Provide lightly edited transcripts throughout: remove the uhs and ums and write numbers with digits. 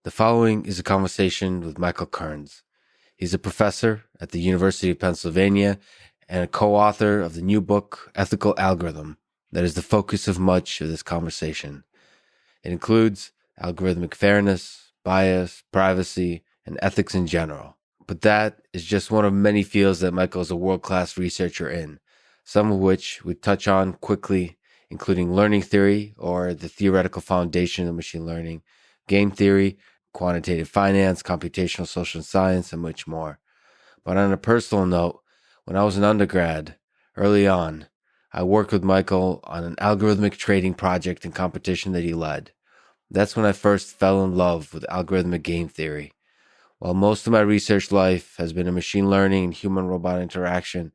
The following is a conversation with Michael Kearns. He's a professor at the University of Pennsylvania and a co-author of the new book, Ethical Algorithm, that is the focus of much of this conversation. It includes algorithmic fairness, bias, privacy, and ethics in general. But that is just one of many fields that Michael is a world-class researcher in, some of which we touch on quickly, including learning theory, or the theoretical foundation of machine learning, game theory, quantitative finance, computational social science, and much more. But on a personal note, when I was an undergrad, early on, I worked with Michael on an algorithmic trading project and competition that he led. That's when I first fell in love with algorithmic game theory. While most of my research life has been in machine learning and human-robot interaction,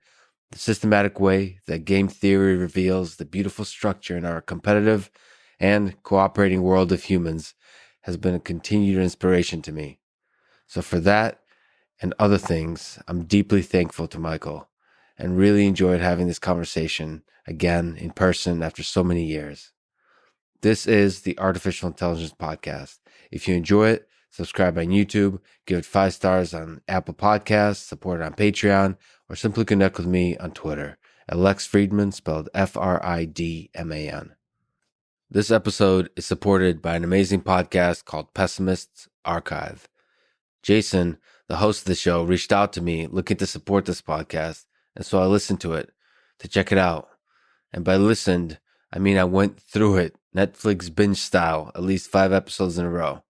the systematic way that game theory reveals the beautiful structure in our competitive and cooperating world of humans has been a continued inspiration to me. So for that and other things, I'm deeply thankful to Michael and really enjoyed having this conversation again in person after so many years. This is the Artificial Intelligence Podcast. If you enjoy it, subscribe on YouTube, give it 5 stars on Apple Podcasts, support it on Patreon, or simply connect with me on Twitter at Lex Friedman, spelled Fridman. This episode is supported by an amazing podcast called Pessimist's Archive. Jason, the host of the show, reached out to me looking to support this podcast, and so I listened to it to check it out. And by listened, I mean I went through it, Netflix binge style, at least 5 episodes in a row.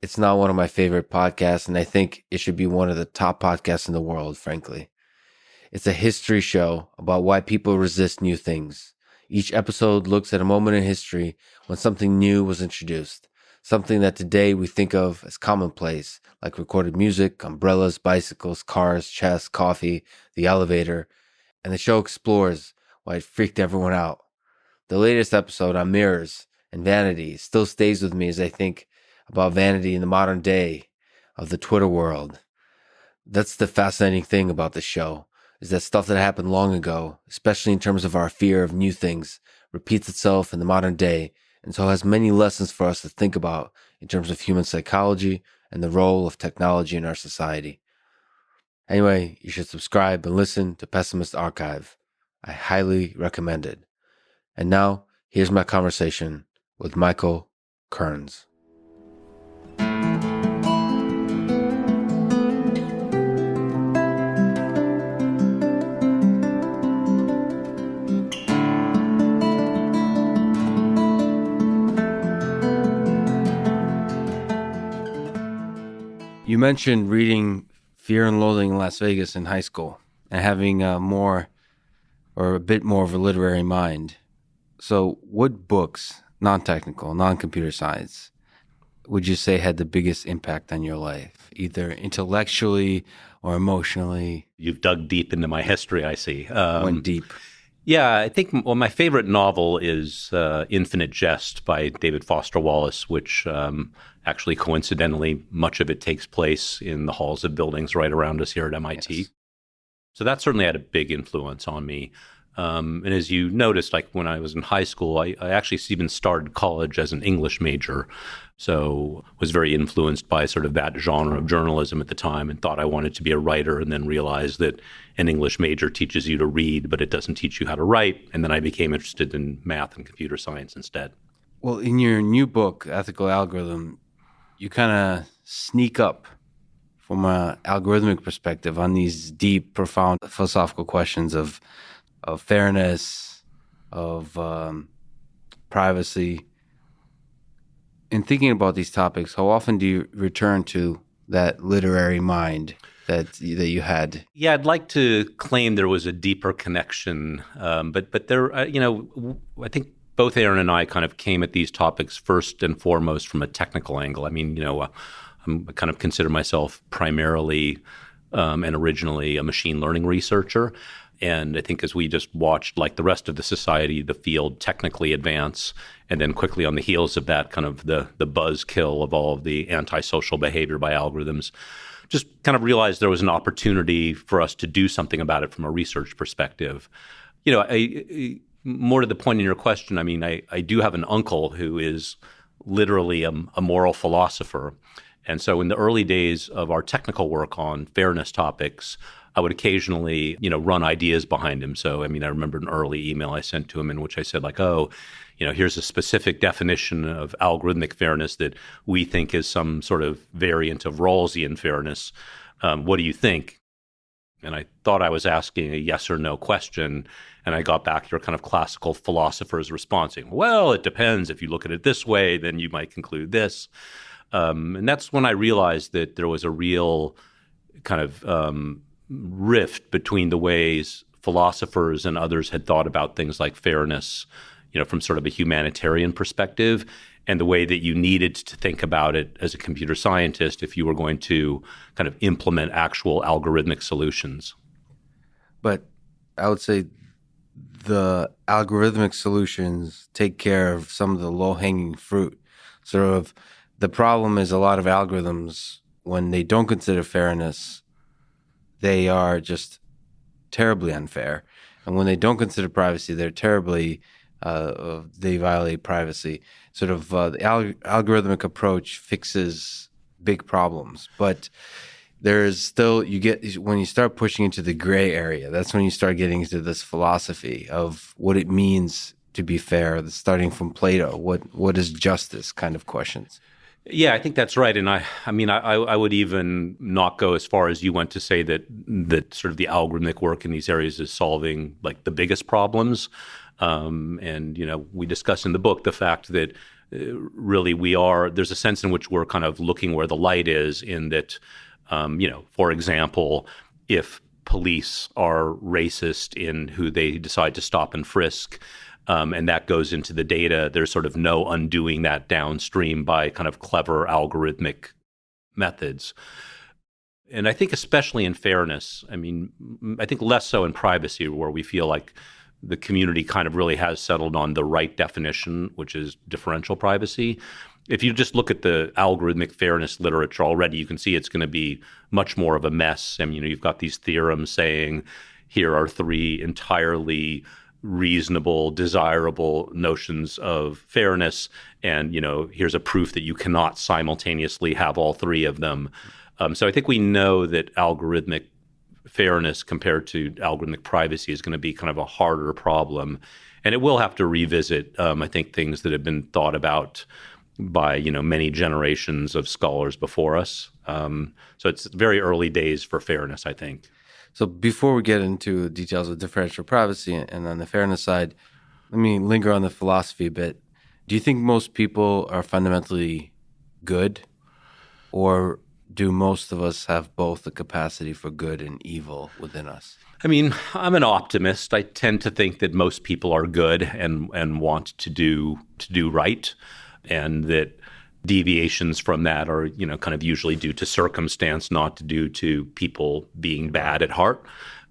It's not one of my favorite podcasts, and I think it should be one of the top podcasts in the world, frankly. It's a history show about why people resist new things. Each episode looks at a moment in history when something new was introduced, something that today we think of as commonplace, like recorded music, umbrellas, bicycles, cars, chess, coffee, the elevator, and the show explores why it freaked everyone out. The latest episode on mirrors and vanity still stays with me as I think about vanity in the modern day of the Twitter world. That's the fascinating thing about the show, is that stuff that happened long ago, especially in terms of our fear of new things, repeats itself in the modern day, and so has many lessons for us to think about in terms of human psychology and the role of technology in our society. Anyway, you should subscribe and listen to Pessimist Archive. I highly recommend it. And now, here's my conversation with Michael Kearns. You mentioned reading Fear and Loathing in Las Vegas in high school and having a bit more of a literary mind. So what books, non-technical, non-computer science, would you say had the biggest impact on your life, either intellectually or emotionally? You've dug deep into my history, I see. Went deep. Yeah, I think my favorite novel is Infinite Jest by David Foster Wallace, which actually coincidentally, much of it takes place in the halls of buildings right around us here at MIT. Yes. So that certainly had a big influence on me. And as you noticed, like when I was in high school, I actually even started college as an English major. So was very influenced by sort of that genre of journalism at the time and thought I wanted to be a writer, and then realized that an English major teaches you to read, but it doesn't teach you how to write. And then I became interested in math and computer science instead. Well, in your new book, Ethical Algorithm, you kind of sneak up from an algorithmic perspective on these deep, profound philosophical questions of fairness, of privacy. In thinking about these topics, how often do you return to that literary mind that you had? Yeah, I'd like to claim there was a deeper connection, but there, I think both Aaron and I kind of came at these topics first and foremost from a technical angle. I mean, I kind of consider myself primarily and originally a machine learning researcher. And I think as we just watched, like the rest of the society, the field technically advance, and then quickly on the heels of that, kind of the buzzkill of all of the antisocial behavior by algorithms, just kind of realized there was an opportunity for us to do something about it from a research perspective. More to the point in your question, I mean, I do have an uncle who is literally a moral philosopher. And so in the early days of our technical work on fairness topics, I would occasionally, run ideas behind him. So, I remember an early email I sent to him in which I said like, here's a specific definition of algorithmic fairness that we think is some sort of variant of Rawlsian fairness. What do you think? And I thought I was asking a yes or no question. And I got back your kind of classical philosopher's response saying, well, it depends. If you look at it this way, then you might conclude this. And that's when I realized that there was a real kind of rift between the ways philosophers and others had thought about things like fairness, from sort of a humanitarian perspective, and the way that you needed to think about it as a computer scientist if you were going to kind of implement actual algorithmic solutions. But I would say the algorithmic solutions take care of some of the low-hanging fruit. Sort of the problem is a lot of algorithms, when they don't consider fairness, they are just terribly unfair. And when they don't consider privacy, they're terribly, they violate privacy. Sort of the algorithmic approach fixes big problems. But there's still, when you start pushing into the gray area, that's when you start getting into this philosophy of what it means to be fair, starting from Plato. What is justice kind of questions. Yeah, I think that's right. And I would even not go as far as you went to say that sort of the algorithmic work in these areas is solving like the biggest problems. And we discuss in the book the fact that really there's a sense in which we're kind of looking where the light is in that, for example, if police are racist in who they decide to stop and frisk, and that goes into the data, there's sort of no undoing that downstream by kind of clever algorithmic methods. And I think especially in fairness, I think less so in privacy, where we feel like the community kind of really has settled on the right definition, which is differential privacy. If you just look at the algorithmic fairness literature already, you can see it's going to be much more of a mess. You've got these theorems saying, here are 3 entirely reasonable, desirable notions of fairness, and here's a proof that you cannot simultaneously have all 3 of them. So I think we know that algorithmic fairness compared to algorithmic privacy is going to be kind of a harder problem, and it will have to revisit, I think, things that have been thought about by many generations of scholars before us. So it's very early days for fairness, I think. So before we get into the details of differential privacy and on the fairness side, let me linger on the philosophy a bit. Do you think most people are fundamentally good, or do most of us have both the capacity for good and evil within us? I'm an optimist. I tend to think that most people are good and want to do right, and that deviations from that are, kind of usually due to circumstance, not due to people being bad at heart.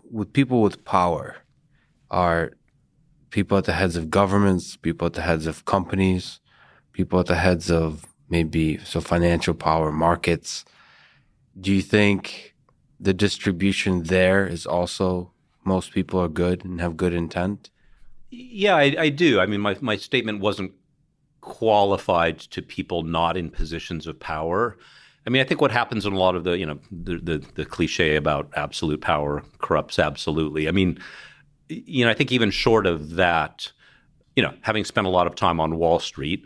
With people with power, are people at the heads of governments, people at the heads of companies, people at the heads of financial power, markets. Do you think the distribution there is also most people are good and have good intent? Yeah, I do. My statement wasn't qualified to people not in positions of power. I think what happens in a lot of the cliche about absolute power corrupts absolutely. I think even short of that, having spent a lot of time on Wall Street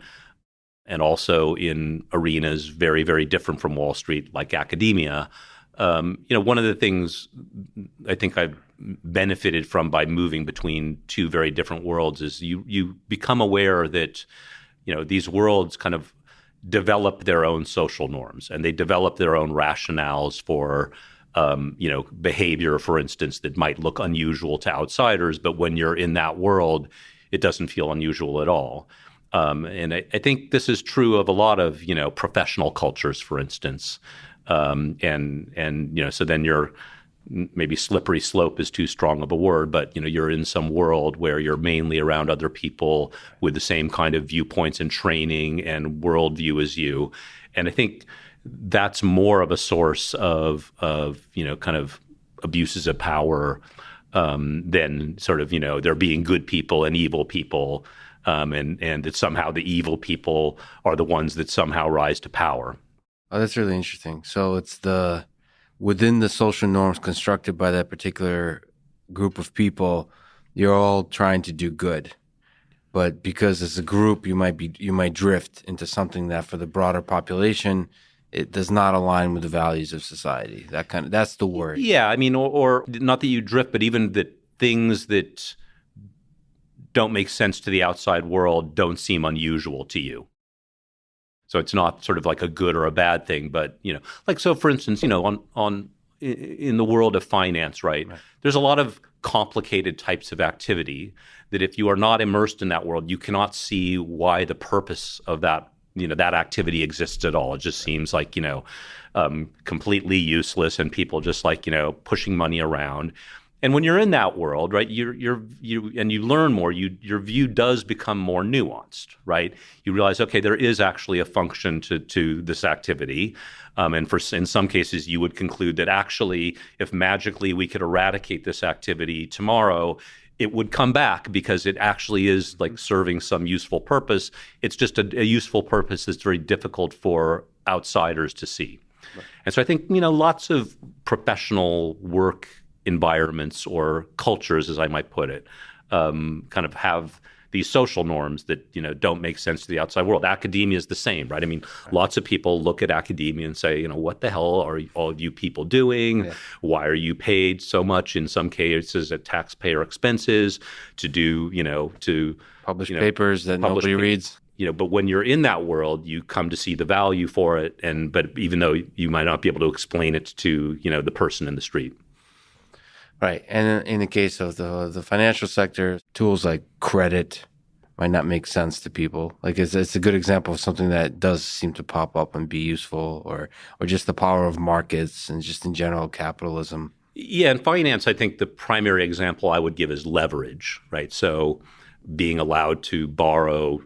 and also in arenas very, very different from Wall Street, like academia, one of the things I think I've benefited from by moving between 2 very different worlds is you become aware that these worlds kind of develop their own social norms, and they develop their own rationales for, behavior, for instance, that might look unusual to outsiders. But when you're in that world, it doesn't feel unusual at all. And I think this is true of a lot of, professional cultures, for instance. So then you're maybe slippery slope is too strong of a word, but you're in some world where you're mainly around other people with the same kind of viewpoints and training and worldview as you. And I think that's more of a source of kind of abuses of power than sort of, there being good people and evil people. and that somehow the evil people are the ones that somehow rise to power. Oh, that's really interesting. So it's within the social norms constructed by that particular group of people, you're all trying to do good. But because as a group you might drift into something that for the broader population it does not align with the values of society. That's the word. Yeah, I mean, or not that you drift, but even that things that don't make sense to the outside world don't seem unusual to you. So it's not sort of like a good or a bad thing, but so for instance, in the world of finance, right? There's a lot of complicated types of activity that if you are not immersed in that world, you cannot see why the purpose of that activity exists at all. It just seems like completely useless, and people just like pushing money around. And when you're in that world, right, you learn more. Your view does become more nuanced, right? You realize, okay, there is actually a function to this activity, and in some cases, you would conclude that actually, if magically we could eradicate this activity tomorrow, it would come back because it actually is like serving some useful purpose. It's just a useful purpose that's very difficult for outsiders to see. Right. And so I think lots of professional work environments or cultures, as I might put it, kind of have these social norms that don't make sense to the outside world. Academia is the same, right? I mean, lots of people look at academia and say, what the hell are all of you people doing? Yeah. Why are you paid so much in some cases at taxpayer expenses to do, to publish papers that nobody reads? But when you're in that world, you come to see the value for it, but even though you might not be able to explain it to the person in the street. Right. And in the case of the financial sector, tools like credit might not make sense to people. Like it's a good example of something that does seem to pop up and be useful, or just the power of markets and just in general capitalism. Yeah, in finance, I think the primary example I would give is leverage, right? So being allowed to borrow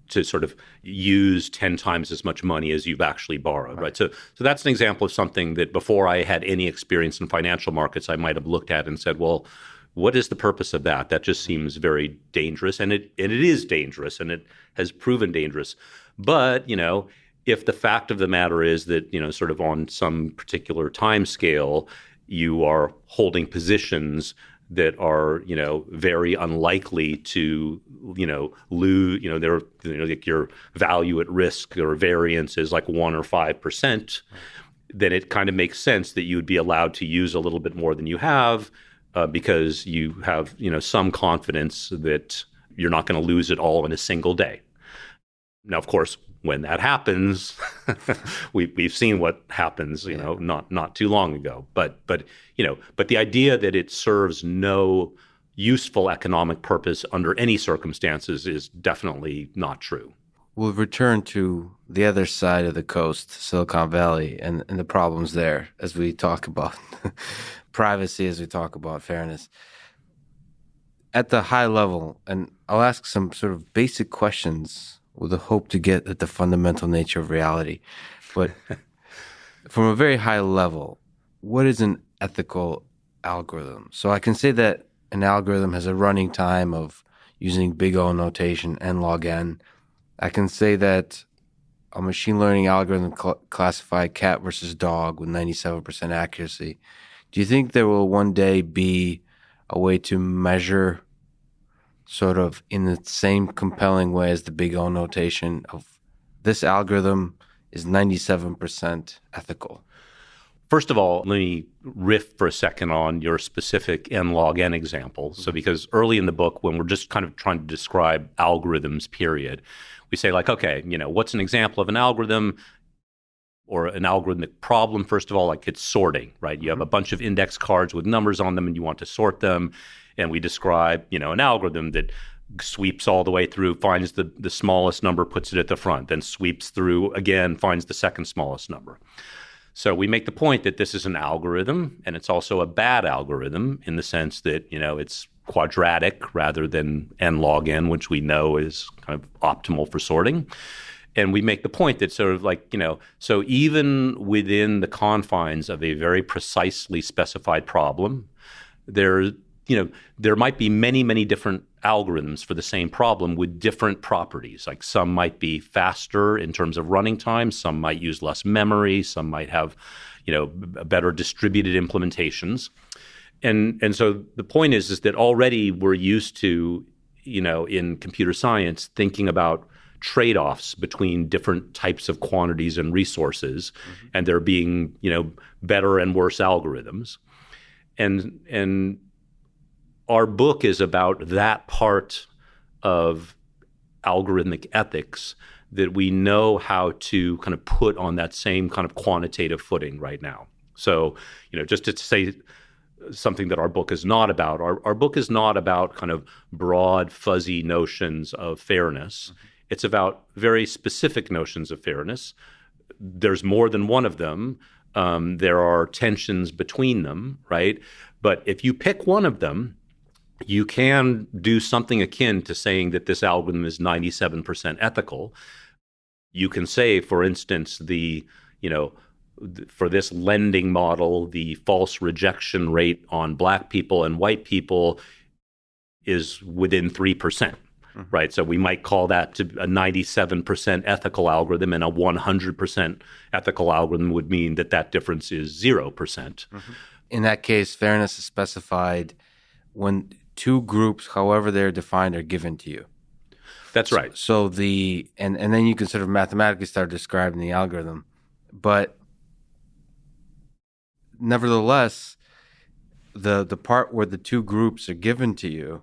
to sort of use 10 times as much money as you've actually borrowed, right? So that's an example of something that before I had any experience in financial markets, I might have looked at and said, well, what is the purpose of that? That just seems very dangerous, and it is dangerous, and it has proven dangerous. But, if the fact of the matter is that, sort of on some particular time scale, you are holding positions that are, very unlikely to, lose, they're, like your value at risk or variance is like 1 or 5%, then it kind of makes sense that you would be allowed to use a little bit more than you have because you have, some confidence that you're not going to lose it all in a single day. Now, of course, when that happens, we've seen what happens, not too long ago. But the idea that it serves no useful economic purpose under any circumstances is definitely not true. We'll return to the other side of the coast, Silicon Valley, and the problems there as we talk about privacy, as we talk about fairness. At the high level, and I'll ask some sort of basic questions with a hope to get at the fundamental nature of reality. But from a very high level, what is an ethical algorithm? So I can say that an algorithm has a running time of using big O notation, n log n. I can say that a machine learning algorithm classify cat versus dog with 97% accuracy. Do you think there will one day be a way to measure sort of in the same compelling way as the big O notation of this algorithm is 97% ethical? First of all, let me riff for a second on your specific n log n example. So because early in the book, when we're just kind of trying to describe algorithms, period, we say like, okay, what's an example of an algorithm or an algorithmic problem? First of all, like it's sorting, right? You have a bunch of index cards with numbers on them and you want to sort them. And we describe, an algorithm that sweeps all the way through, finds the smallest number, puts it at the front, then sweeps through again, finds the second smallest number. So we make the point that this is an algorithm, and it's also a bad algorithm in the sense that, it's quadratic rather than n log n, which we know is kind of optimal for sorting. And we make the point that sort of like, so even within the confines of a very precisely specified problem, there there might be many, many different algorithms for the same problem with different properties. Like some might be faster in terms of running time, some might use less memory, some might have, better distributed implementations. And so the point is that already we're used to, in computer science, thinking about trade-offs between different types of quantities and resources, and there being, better and worse algorithms. And our book is about that part of algorithmic ethics that we know how to kind of put on that same kind of quantitative footing right now. So, just to say something that our book is not about, our book is not about kind of broad, fuzzy notions of fairness. It's about very specific notions of fairness. There's more than one of them. There are tensions between them, right? But if you pick one of them, you can do something akin to saying that this algorithm is 97% ethical. You can say, for instance, for this lending model, the false rejection rate on black people and white people is within 3%, right? So we might call that to a 97% ethical algorithm, and a 100% ethical algorithm would mean that difference is 0%. In that case, fairness is specified when two groups, however they're defined, are given to you. That's right. So and then you can sort of mathematically start describing the algorithm. But nevertheless, the part where the two groups are given to you,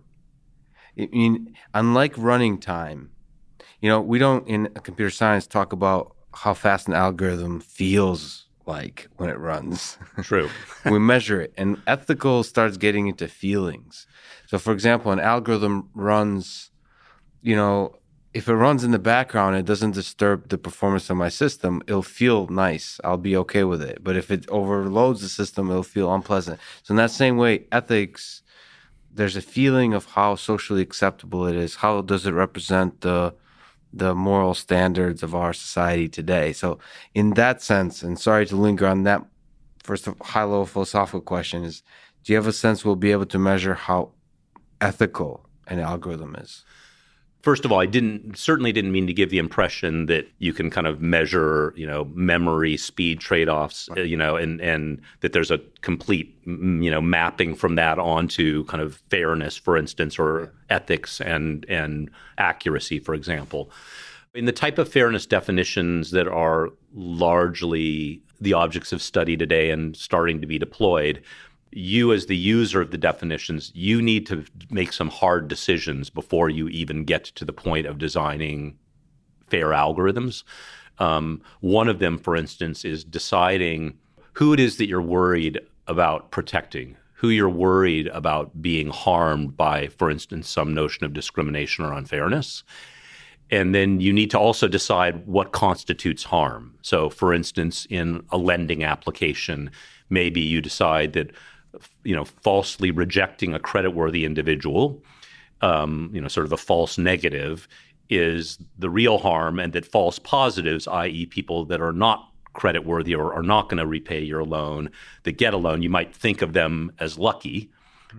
unlike running time, we don't in computer science talk about how fast an algorithm feels like when it runs. True. We measure it, and ethical starts getting into feelings. So, for example, an algorithm runs, if it runs in the background, it doesn't disturb the performance of my system, it'll feel nice. I'll be okay with it. But if it overloads the system, it'll feel unpleasant. So in that same way, ethics, there's a feeling of how socially acceptable it is. How does it represent the moral standards of our society today? So in that sense, and sorry to linger on that first high-level philosophical question, is do you have a sense we'll be able to measure how ethical an algorithm is? First of all, I certainly didn't mean to give the impression that you can kind of measure, memory, speed trade-offs, and that there's a complete, mapping from that onto kind of fairness, for instance, or ethics and accuracy, for example. In the type of fairness definitions that are largely the objects of study today and starting to be deployed, you as the user of the definitions, you need to make some hard decisions before you even get to the point of designing fair algorithms. One of them, for instance, is deciding who it is that you're worried about protecting, who you're worried about being harmed by, for instance, some notion of discrimination or unfairness. And then you need to also decide what constitutes harm. So, for instance, in a lending application, maybe you decide that falsely rejecting a creditworthy individual, sort of a false negative, is the real harm, and that false positives, i.e. people that are not creditworthy or are not going to repay your loan, that get a loan, you might think of them as lucky.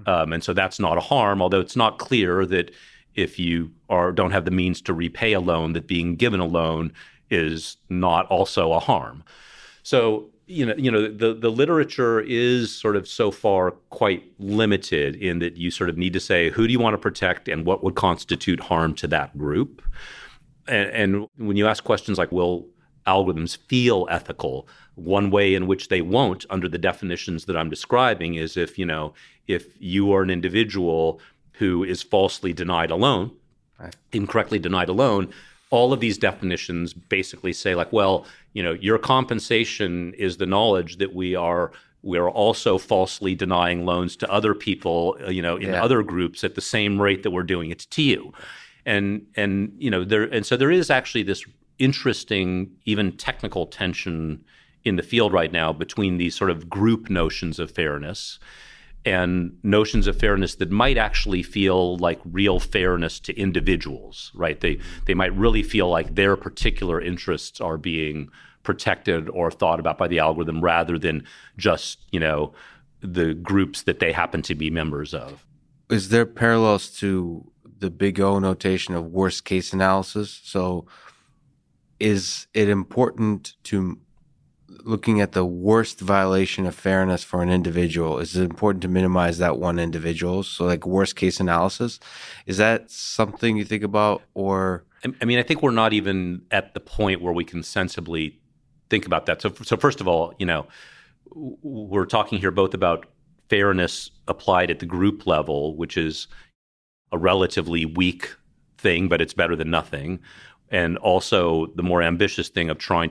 And so that's not a harm, although it's not clear that if you don't have the means to repay a loan, that being given a loan is not also a harm. So the literature is sort of so far quite limited in that you sort of need to say, who do you want to protect and what would constitute harm to that group? And when you ask questions like, will algorithms feel ethical? One way in which they won't, under the definitions that I'm describing, is if you are an individual who is falsely denied a loan, incorrectly denied a loan, all of these definitions basically say like, well, your compensation is the knowledge that we are also falsely denying loans to other people, in other groups at the same rate that we're doing it to you. And so there is actually this interesting, even technical tension in the field right now between these sort of group notions of fairness and notions of fairness that might actually feel like real fairness to individuals, right? They might really feel like their particular interests are being protected or thought about by the algorithm rather than just, the groups that they happen to be members of. is there parallels to the big O notation of worst case analysis? So is it important to looking at the worst violation of fairness for an individual? Is it important to minimize that one individual? So like worst case analysis, is that something you think about? Or I mean, I think we're not even at the point where we can sensibly think about that. So first of all, we're talking here both about fairness applied at the group level, which is a relatively weak thing, but it's better than nothing. And also the more ambitious thing of trying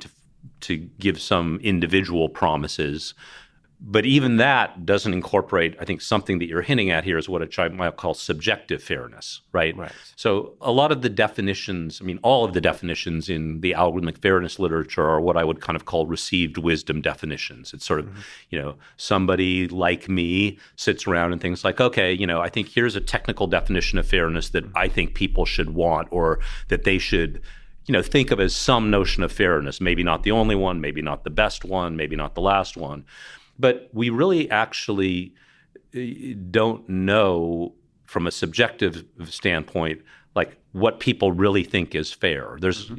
to give some individual promises. But even that doesn't incorporate, I think, something that you're hinting at here is what I might call subjective fairness, right? Right. So a lot of the definitions, I mean, all of the definitions in the algorithmic fairness literature are what I would kind of call received wisdom definitions. It's sort of, somebody like me sits around and thinks like, okay, I think here's a technical definition of fairness that I think people should want, or that they should think of as some notion of fairness, maybe not the only one, maybe not the best one, maybe not the last one. But we really actually don't know from a subjective standpoint, like what people really think is fair. There's,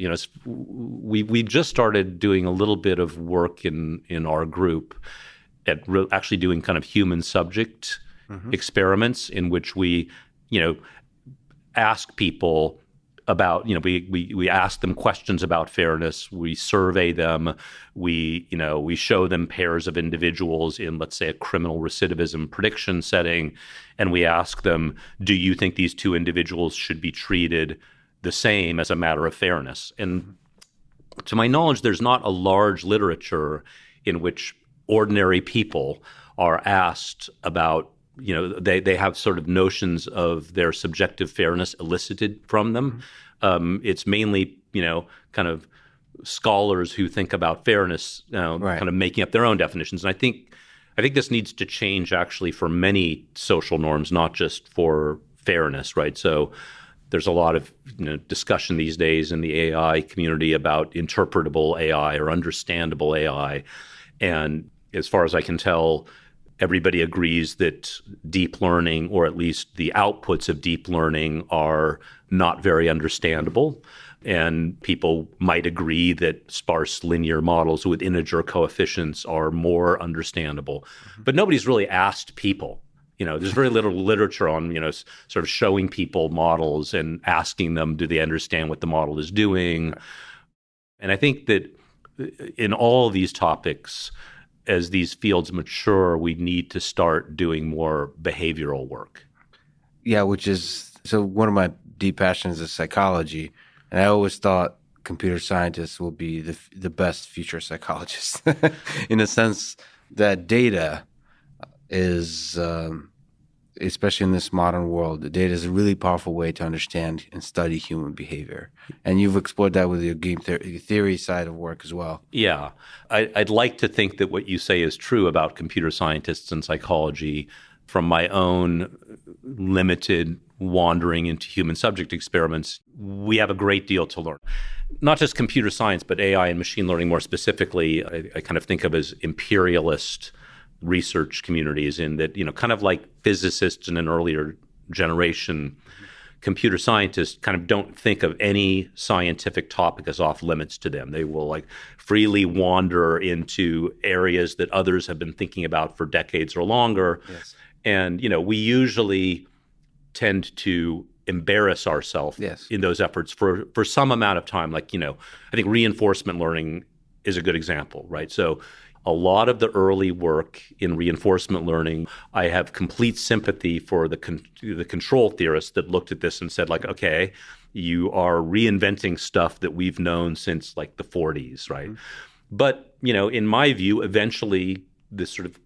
we just started doing a little bit of work in our group at actually doing kind of human subject experiments in which we, ask people about, we ask them questions about fairness, we survey them, we show them pairs of individuals in, let's say, a criminal recidivism prediction setting, and we ask them, do you think these two individuals should be treated the same as a matter of fairness? And to my knowledge, there's not a large literature in which ordinary people are asked about, they have sort of notions of their subjective fairness elicited from them. It's mainly, kind of scholars who think about fairness, Right. kind of making up their own definitions. And I think this needs to change actually for many social norms, not just for fairness, right? So there's a lot of discussion these days in the AI community about interpretable AI or understandable AI. And as far as I can tell, everybody agrees that deep learning, or at least the outputs of deep learning, are not very understandable. And people might agree that sparse linear models with integer coefficients are more understandable. But nobody's really asked people. There's very little literature on, sort of showing people models and asking them, do they understand what the model is doing? And I think that in all of these topics, as these fields mature, we need to start doing more behavioral work. Yeah, which is, so one of my deep passions is psychology. And I always thought computer scientists will be the best future psychologists in a sense that data is, especially in this modern world, the data is a really powerful way to understand and study human behavior. And you've explored that with your game theory side of work as well. Yeah. I'd like to think that what you say is true about computer scientists and psychology. From my own limited wandering into human subject experiments, we have a great deal to learn. Not just computer science, but AI and machine learning more specifically, I kind of think of as imperialist research communities, in that, kind of like physicists in an earlier generation, computer scientists kind of don't think of any scientific topic as off limits to them. They will freely wander into areas that others have been thinking about for decades or longer. Yes. And, we usually tend to embarrass ourselves in those efforts for some amount of time. I think reinforcement learning is a good example, right? So a lot of the early work in reinforcement learning, I have complete sympathy for the control theorists that looked at this and said, okay, you are reinventing stuff that we've known since the 40s, right? Mm-hmm. But, in my view, eventually this sort of,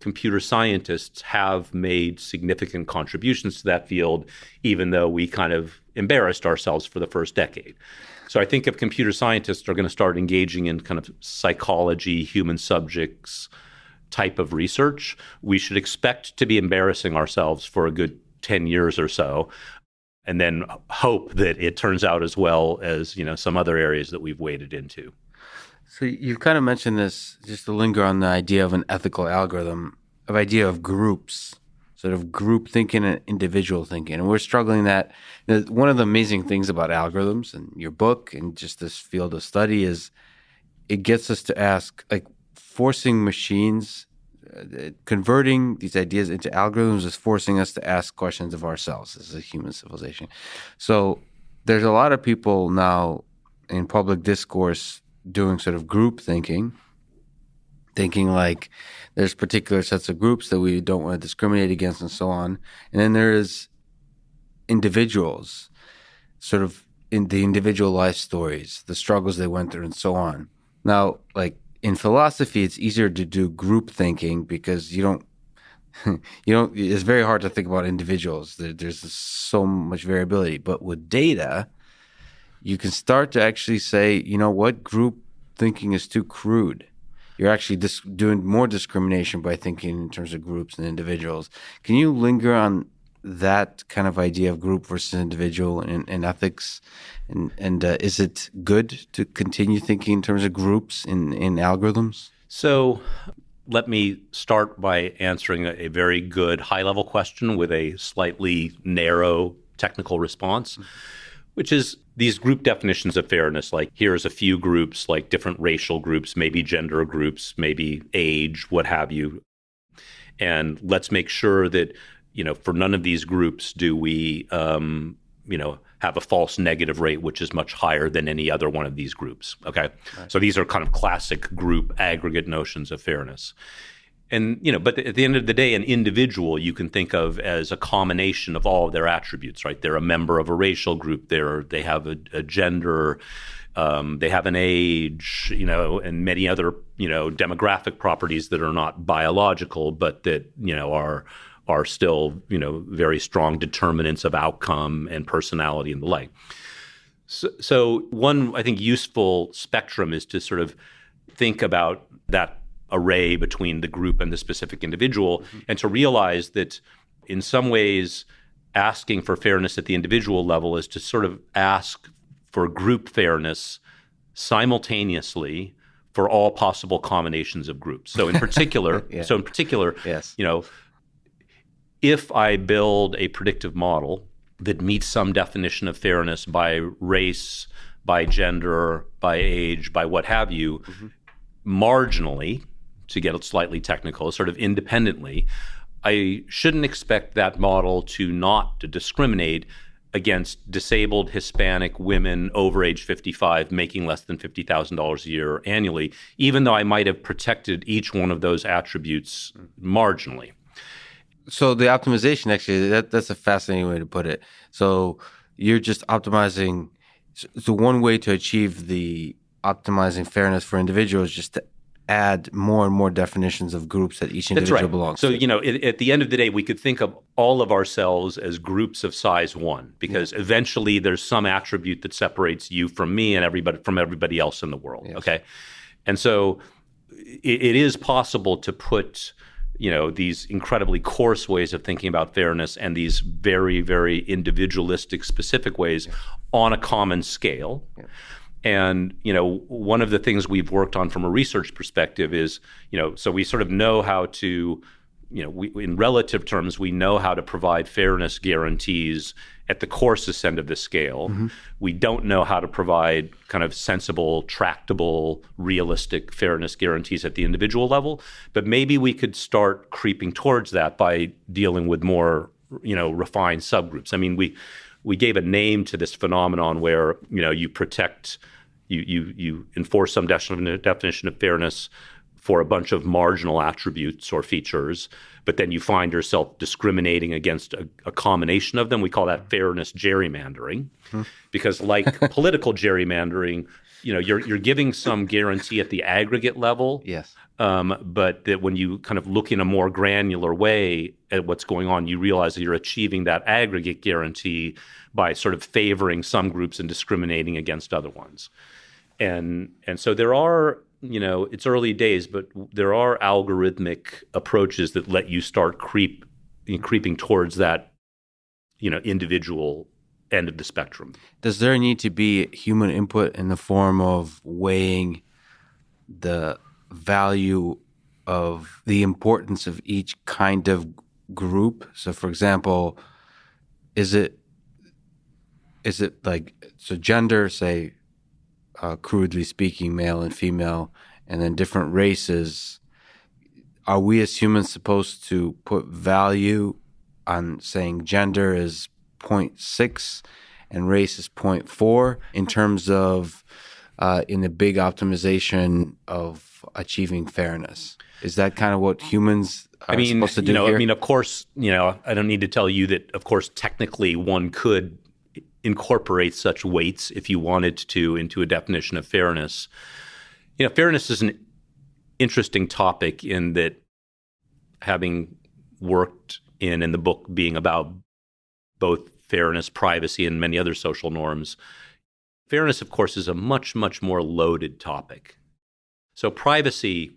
computer scientists have made significant contributions to that field, even though we kind of embarrassed ourselves for the first decade. So I think if computer scientists are going to start engaging in kind of psychology, human subjects type of research, we should expect to be embarrassing ourselves for a good 10 years or so, and then hope that it turns out as well as, some other areas that we've waded into. So you've kind of mentioned this, just to linger on the idea of an ethical algorithm, of idea of groups. sort of group thinking and individual thinking. And we're struggling that. One of the amazing things about algorithms and your book and just this field of study is it gets us to ask, like, forcing machines, converting these ideas into algorithms is forcing us to ask questions of ourselves as a human civilization. So there's a lot of people now in public discourse doing sort of group thinking like there's particular sets of groups that we don't want to discriminate against and so on. And then there is individuals, sort of in the individual life stories, the struggles they went through and so on. Now, like in philosophy, it's easier to do group thinking because you don't, it's very hard to think about individuals. There's so much variability. But with data, you can start to actually say, you know what, group thinking is too crude. You're actually doing more discrimination by thinking in terms of groups and individuals. Can you linger on that kind of idea of group versus individual in ethics? And is it good to continue thinking in terms of groups in algorithms? So let me start by answering a very good high-level question with a slightly narrow technical response, which is these group definitions of fairness, like here's a few groups, like different racial groups, maybe gender groups, maybe age, what have you. And let's make sure that, for none of these groups do we, have a false negative rate, which is much higher than any other one of these groups. Okay. Right. So these are kind of classic group aggregate notions of fairness. And, but at the end of the day, an individual you can think of as a combination of all of their attributes, right? They're a member of a racial group. They have a gender, they have an age, and many other, demographic properties that are not biological, but that, are still, very strong determinants of outcome and personality and the like. So one, I think, useful spectrum is to sort of think about that array between the group and the specific individual, and to realize that in some ways asking for fairness at the individual level is to sort of ask for group fairness simultaneously for all possible combinations of groups. So in particular, yes. If I build a predictive model that meets some definition of fairness by race, by gender, by age, by what have you, marginally, to get slightly technical, sort of independently, I shouldn't expect that model to not to discriminate against disabled Hispanic women over age 55 making less than $50,000 a year annually, even though I might have protected each one of those attributes marginally. So the optimization, actually, that's a fascinating way to put it. So you're just optimizing. So one way to achieve the optimizing fairness for individuals is just to add more and more definitions of groups that each individual belongs to. So, at the end of the day, we could think of all of ourselves as groups of size one, because eventually there's some attribute that separates you from me and everybody else in the world. Yes. Okay. And so it is possible to put these incredibly coarse ways of thinking about fairness and these very, very individualistic, specific ways on a common scale. Yeah. And, one of the things we've worked on from a research perspective is, so we sort of know how to, in relative terms, we know how to provide fairness guarantees at the coarsest end of the scale. We don't know how to provide kind of sensible, tractable, realistic fairness guarantees at the individual level. But maybe we could start creeping towards that by dealing with more, refined subgroups. I mean, we gave a name to this phenomenon where, you protect, you enforce some definition of fairness for a bunch of marginal attributes or features, but then you find yourself discriminating against a combination of them. We call that fairness gerrymandering, because like political gerrymandering, you're giving some guarantee at the aggregate level. Yes. But that when you kind of look in a more granular way at what's going on, you realize that you're achieving that aggregate guarantee by sort of favoring some groups and discriminating against other ones. And so there are, it's early days, but there are algorithmic approaches that let you start creeping towards that, individual end of the spectrum. Does there need to be human input in the form of weighing the value of the importance of each kind of group? So, for example, is it like, so gender, say, crudely speaking, male and female, and then different races, are we as humans supposed to put value on saying gender is 0.6 and race is 0.4 in terms of in the big optimization of achieving fairness? Is that kind of what humans are supposed to do here? I mean, of course, I don't need to tell you that, of course, technically one could incorporate such weights if you wanted to into a definition of fairness. Fairness is an interesting topic in that, having worked in the book being about both fairness, privacy, and many other social norms, fairness, of course, is a much, much more loaded topic. So privacy,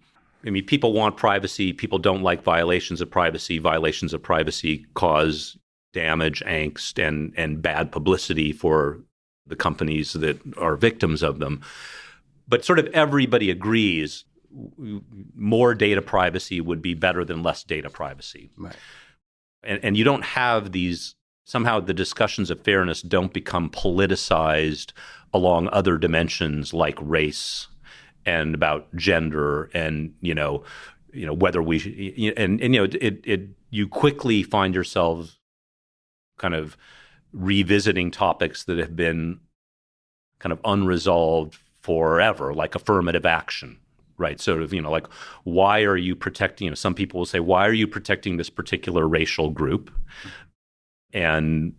I mean, people want privacy. People don't like violations of privacy. Violations of privacy cause damage, angst, and bad publicity for the companies that are victims of them. But sort of everybody agrees more data privacy would be better than less data privacy. Right. And you don't have these, somehow the discussions of fairness don't become politicized along other dimensions like race and about gender and, whether we, you quickly find yourselves kind of revisiting topics that have been kind of unresolved forever, like affirmative action, right? Sort of, like, why are you protecting, some people will say, why are you protecting this particular racial group? And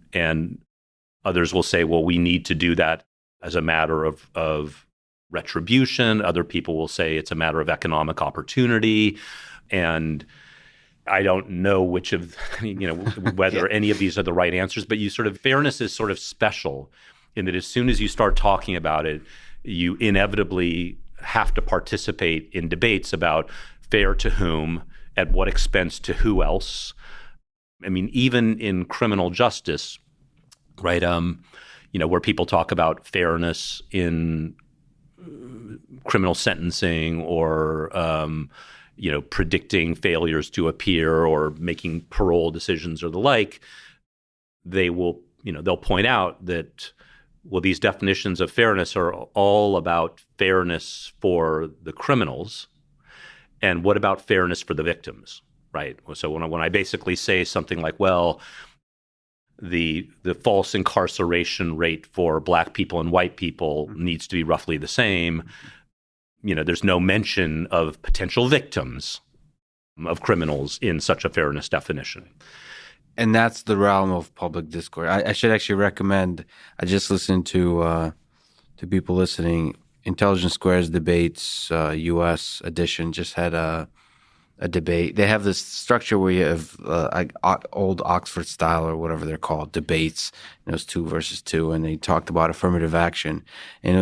others will say, well, we need to do that as a matter of retribution. Other people will say it's a matter of economic opportunity. And I don't know which of, whether any of these are the right answers, but fairness is sort of special in that as soon as you start talking about it, you inevitably have to participate in debates about fair to whom, at what expense to who else. I mean, even in criminal justice, right, where people talk about fairness in criminal sentencing or predicting failures to appear or making parole decisions or the like, they'll point out that, well, these definitions of fairness are all about fairness for the criminals, and what about fairness for the victims, right? So when I basically say something like, well, the false incarceration rate for Black people and white people needs to be roughly the same, there's no mention of potential victims of criminals in such a fairness definition. And that's the realm of public discourse. I should actually recommend, I just listened to people listening, Intelligence Square's Debates U.S. edition just had a debate. They have this structure where you have old Oxford style or whatever they're called, debates. It was 2 versus 2, and they talked about affirmative action. And it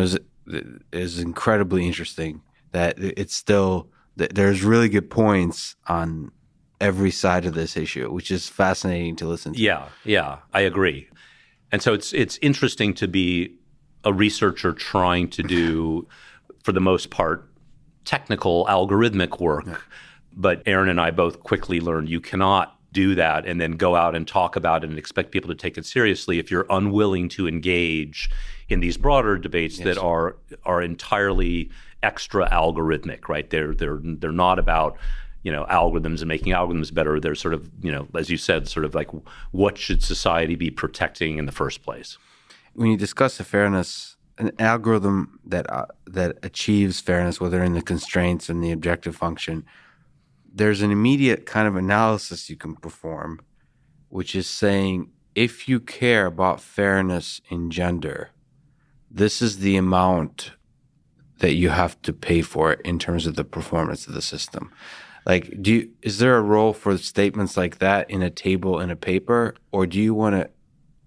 was incredibly interesting that it's still, there's really good points on every side of this issue, which is fascinating to listen to. Yeah, I agree. And so it's interesting to be a researcher trying to do, for the most part, technical algorithmic work. Yeah. But Aaron and I both quickly learned you cannot do that and then go out and talk about it and expect people to take it seriously if you're unwilling to engage in these broader debates. Yes. That are entirely extra algorithmic, right? They're not about algorithms and making algorithms better. They're sort of, as you said, sort of like, what should society be protecting in the first place? When you discuss the fairness, an algorithm that achieves fairness, whether in the constraints and the objective function, there's an immediate kind of analysis you can perform, which is saying, if you care about fairness in gender, this is the amount that you have to pay for it in terms of the performance of the system. Like, is there a role for statements like that in a table in a paper, or do you want to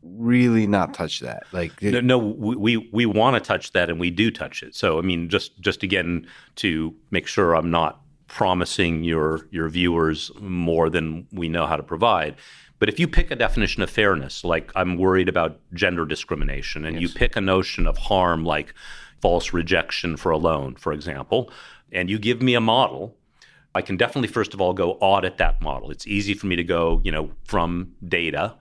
really not touch that? Like, no, we want to touch that, and we do touch it. So, I mean, just again to make sure I'm not promising your viewers more than we know how to provide. But if you pick a definition of fairness, like I'm worried about gender discrimination, and yes. You pick a notion of harm like false rejection for a loan, for example, and you give me a model, I can definitely, first of all, go audit that model. It's easy for me to go, from data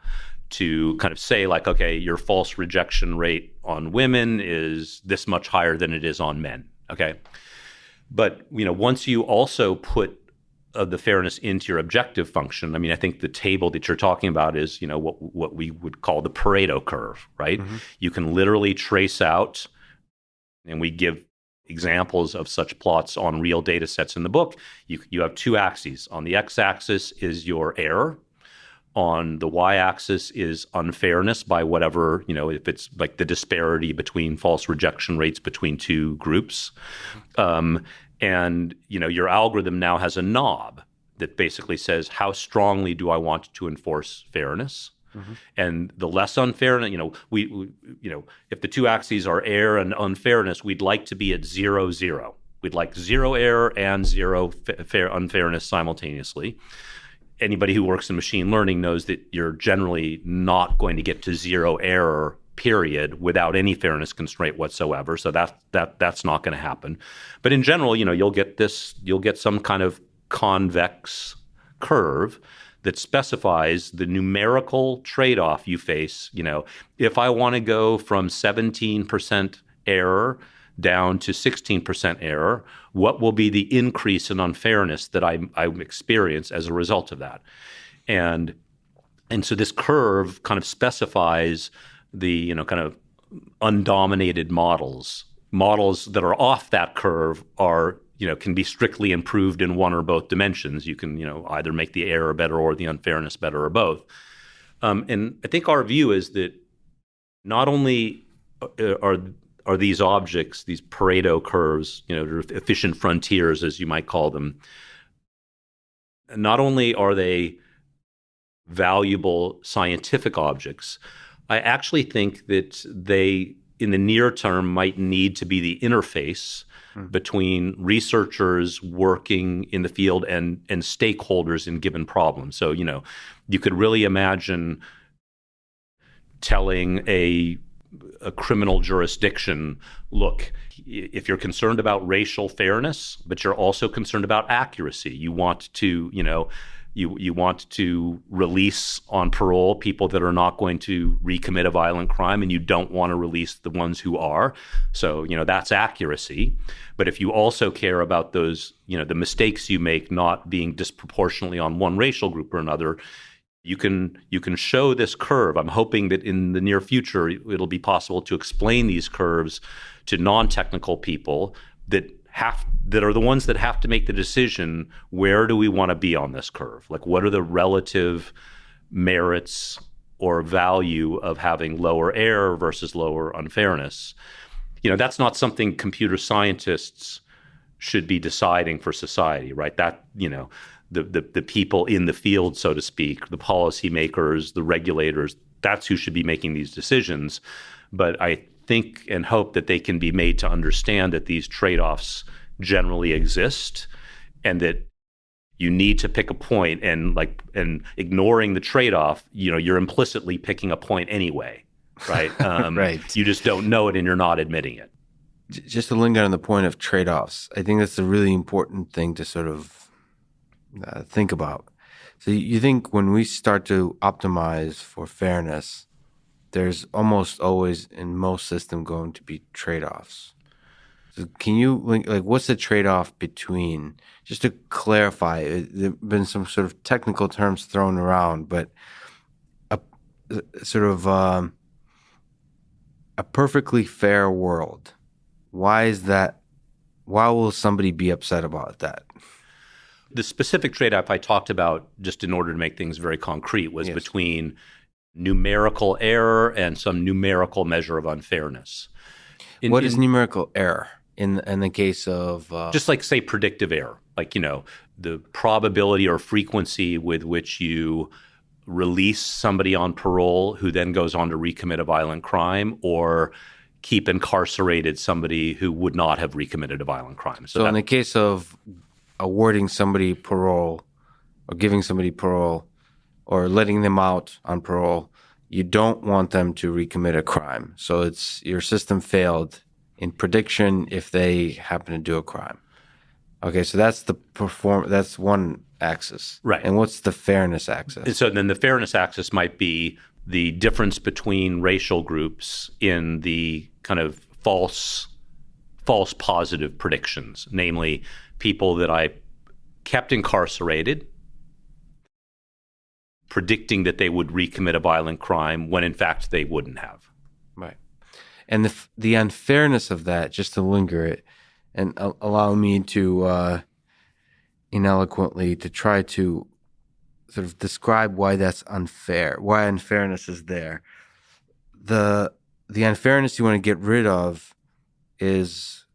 to kind of say like, okay, your false rejection rate on women is this much higher than it is on men. Okay. But, once you also put the fairness into your objective function, I think the table that you're talking about is, what we would call the Pareto curve, right? Mm-hmm. You can literally trace out, and we give examples of such plots on real data sets in the book. You have two axes. On the x-axis is your error. On the y-axis is unfairness by whatever, if it's like the disparity between false rejection rates between two groups. And, your algorithm now has a knob that basically says, how strongly do I want to enforce fairness? Mm-hmm. And the less unfair, we if the two axes are error and unfairness, we'd like to be at 0, 0. We'd like 0 error and 0 unfairness simultaneously. Anybody who works in machine learning knows that you're generally not going to get to 0 error, period, without any fairness constraint whatsoever. So that's not going to happen. But in general, you'll get some kind of convex curve that specifies the numerical trade-off you face. If I want to go from 17% error down to 16% error, what will be the increase in unfairness that I experience as a result of that? And so this curve kind of specifies the, kind of undominated models. Models that are off that curve are, can be strictly improved in one or both dimensions. You can, either make the error better or the unfairness better or both. And I think our view is that not only are these objects, these Pareto curves, efficient frontiers, as you might call them, not only are they valuable scientific objects, I actually think that they, in the near term, might need to be the interface between researchers working in the field and stakeholders in given problems. So, you could really imagine telling a criminal jurisdiction, look, if you're concerned about racial fairness, but you're also concerned about accuracy, you want to, you want to release on parole people that are not going to recommit a violent crime, and you don't want to release the ones who are. So, that's accuracy. But if you also care about those, the mistakes you make not being disproportionately on one racial group or another, you can show this curve. I'm hoping that in the near future, it'll be possible to explain these curves to non-technical people that are the ones that have to make the decision, where do we want to be on this curve? Like, what are the relative merits or value of having lower error versus lower unfairness? That's not something computer scientists should be deciding for society, right? That, the people in the field, so to speak, the policymakers, the regulators, that's who should be making these decisions. But I think and hope that they can be made to understand that these trade-offs generally exist, and that you need to pick a point, and ignoring the trade-off, you're implicitly picking a point anyway, right? Right. You just don't know it, and you're not admitting it. Just to linger on the point of trade-offs, I think that's a really important thing to sort of think about. So you think when we start to optimize for fairness, there's almost always in most systems going to be trade-offs. So can you what's the trade-off between, just to clarify, there have been some sort of technical terms thrown around, but a perfectly fair world, why is that? Why will somebody be upset about that? The specific trade-off I talked about, just in order to make things very concrete, was between numerical error and some numerical measure of unfairness. What is numerical error in the case of just like, say, predictive error, like, the probability or frequency with which you release somebody on parole who then goes on to recommit a violent crime, or keep incarcerated somebody who would not have recommitted a violent crime. So in the case of awarding somebody parole, or giving somebody parole, or letting them out on parole, you don't want them to recommit a crime. So it's your system failed in prediction if they happen to do a crime. Okay, so that's that's one axis. Right. And what's the fairness axis? And so then the fairness axis might be the difference between racial groups in the kind of false positive predictions, namely people that I kept incarcerated, predicting that they would recommit a violent crime when in fact they wouldn't have. Right. And the unfairness of that, just to linger it, and allow me to ineloquently to try to sort of describe why that's unfair, why unfairness is there. The unfairness you want to get rid of is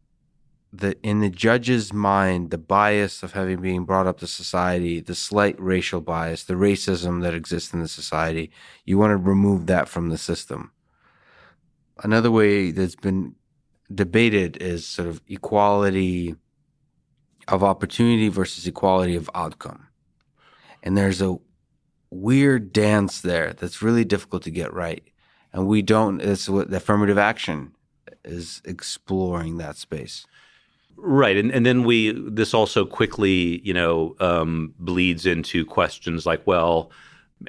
that in the judge's mind, the bias of having been brought up to society, the slight racial bias, the racism that exists in the society, you want to remove that from the system. Another way that's been debated is sort of equality of opportunity versus equality of outcome. And there's a weird dance there that's really difficult to get right. And it's what the affirmative action is, exploring that space. Right. And then this also quickly, bleeds into questions like, well,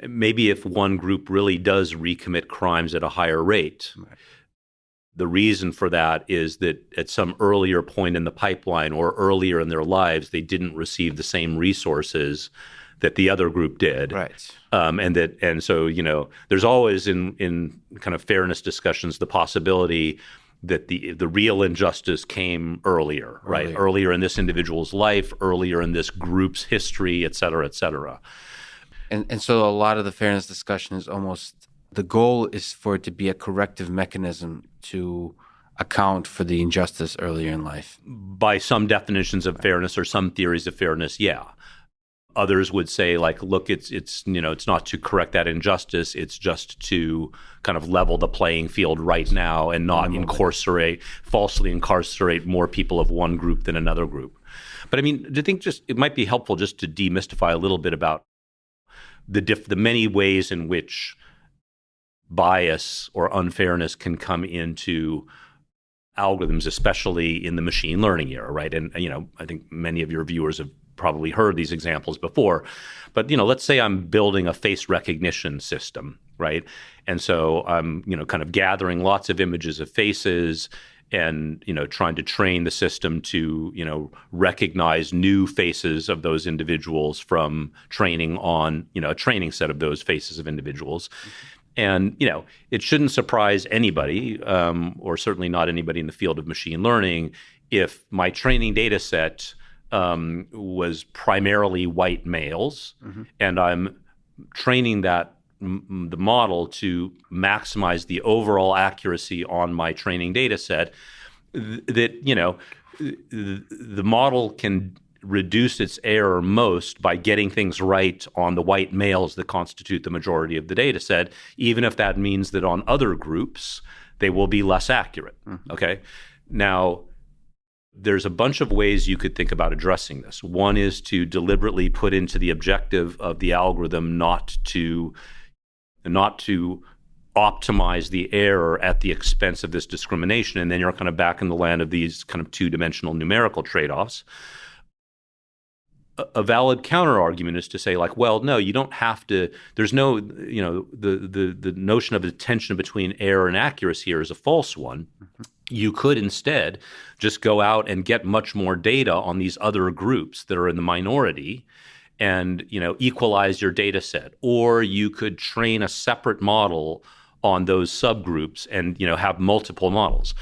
maybe if one group really does recommit crimes at a higher rate, right, the reason for that is that at some earlier point in the pipeline or earlier in their lives, they didn't receive the same resources that the other group did. Right. And so, there's always in kind of fairness discussions, the possibility that the real injustice came earlier, right? Earlier in this individual's life, earlier in this group's history, et cetera, et cetera. And so a lot of the fairness discussion is almost, the goal is for it to be a corrective mechanism to account for the injustice earlier in life. By some definitions of fairness or some theories of fairness, yeah. Others would say, like, look, it's not to correct that injustice. It's just to kind of level the playing field right now and not falsely incarcerate more people of one group than another group. But I mean, do you think it might be helpful just to demystify a little bit about the many ways in which bias or unfairness can come into algorithms, especially in the machine learning era, right? And I think many of your viewers have probably heard these examples before, but let's say I'm building a face recognition system, right? And so I'm kind of gathering lots of images of faces and trying to train the system to recognize new faces of those individuals from training on a training set of those faces of individuals. And it shouldn't surprise anybody, or certainly not anybody in the field of machine learning, if my training data set was primarily white males, mm-hmm, and I'm training the model to maximize the overall accuracy on my training data set, that the model can reduce its error most by getting things right on the white males that constitute the majority of the data set, even if that means that on other groups they will be less accurate. Mm-hmm. Okay? Now, there's a bunch of ways you could think about addressing this. One is to deliberately put into the objective of the algorithm not to optimize the error at the expense of this discrimination, and then you're kind of back in the land of these kind of two-dimensional numerical trade-offs. A valid counter argument is to say, like, well, no, you don't have to. There's no, the notion of the tension between error and accuracy here is a false one. Mm-hmm. You could instead just go out and get much more data on these other groups that are in the minority and, equalize your data set. Or you could train a separate model on those subgroups and, have multiple models.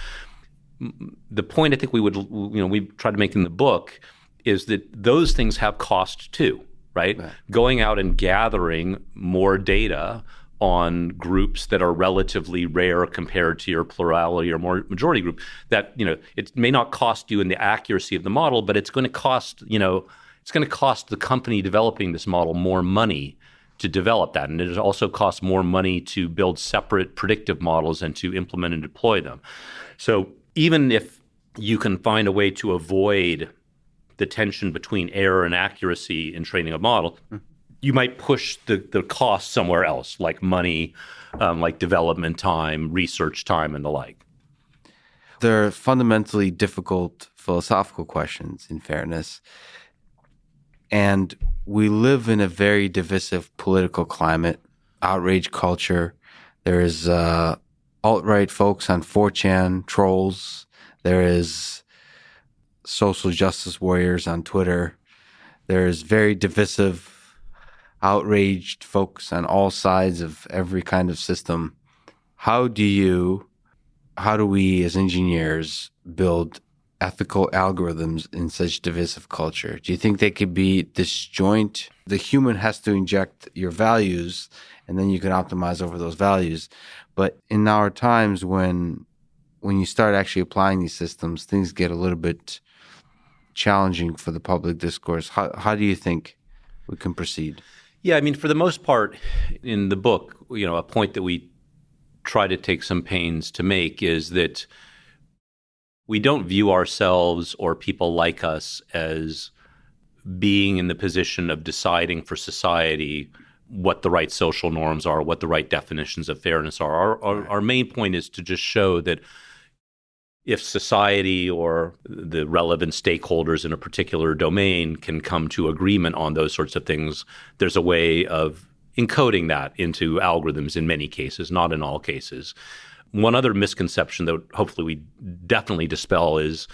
The point I think we try to make in the book is that those things have cost too, right? Going out and gathering more data on groups that are relatively rare compared to your plurality or more majority group, that it may not cost you in the accuracy of the model, but it's going to cost the company developing this model more money to develop that, and it also costs more money to build separate predictive models and to implement and deploy them. So even if you can find a way to avoid the tension between error and accuracy in training a model, you might push the cost somewhere else, like money, like development time, research time, and the like. They're fundamentally difficult philosophical questions in fairness. And we live in a very divisive political climate, outrage culture. There is alt-right folks on 4chan, trolls. There is social justice warriors on Twitter. There is very divisive, outraged folks on all sides of every kind of system. How do we as engineers build ethical algorithms in such divisive culture? Do you think they could be disjoint? The human has to inject your values, and then you can optimize over those values. But in our times when you start actually applying these systems, things get a little bit challenging for the public discourse. How do you think we can proceed? Yeah, I mean, for the most part, in the book, a point that we try to take some pains to make is that we don't view ourselves or people like us as being in the position of deciding for society what the right social norms are, what the right definitions of fairness are. Our main point is to just show that if society or the relevant stakeholders in a particular domain can come to agreement on those sorts of things, there's a way of encoding that into algorithms in many cases, not in all cases. One other misconception that hopefully we definitely dispel is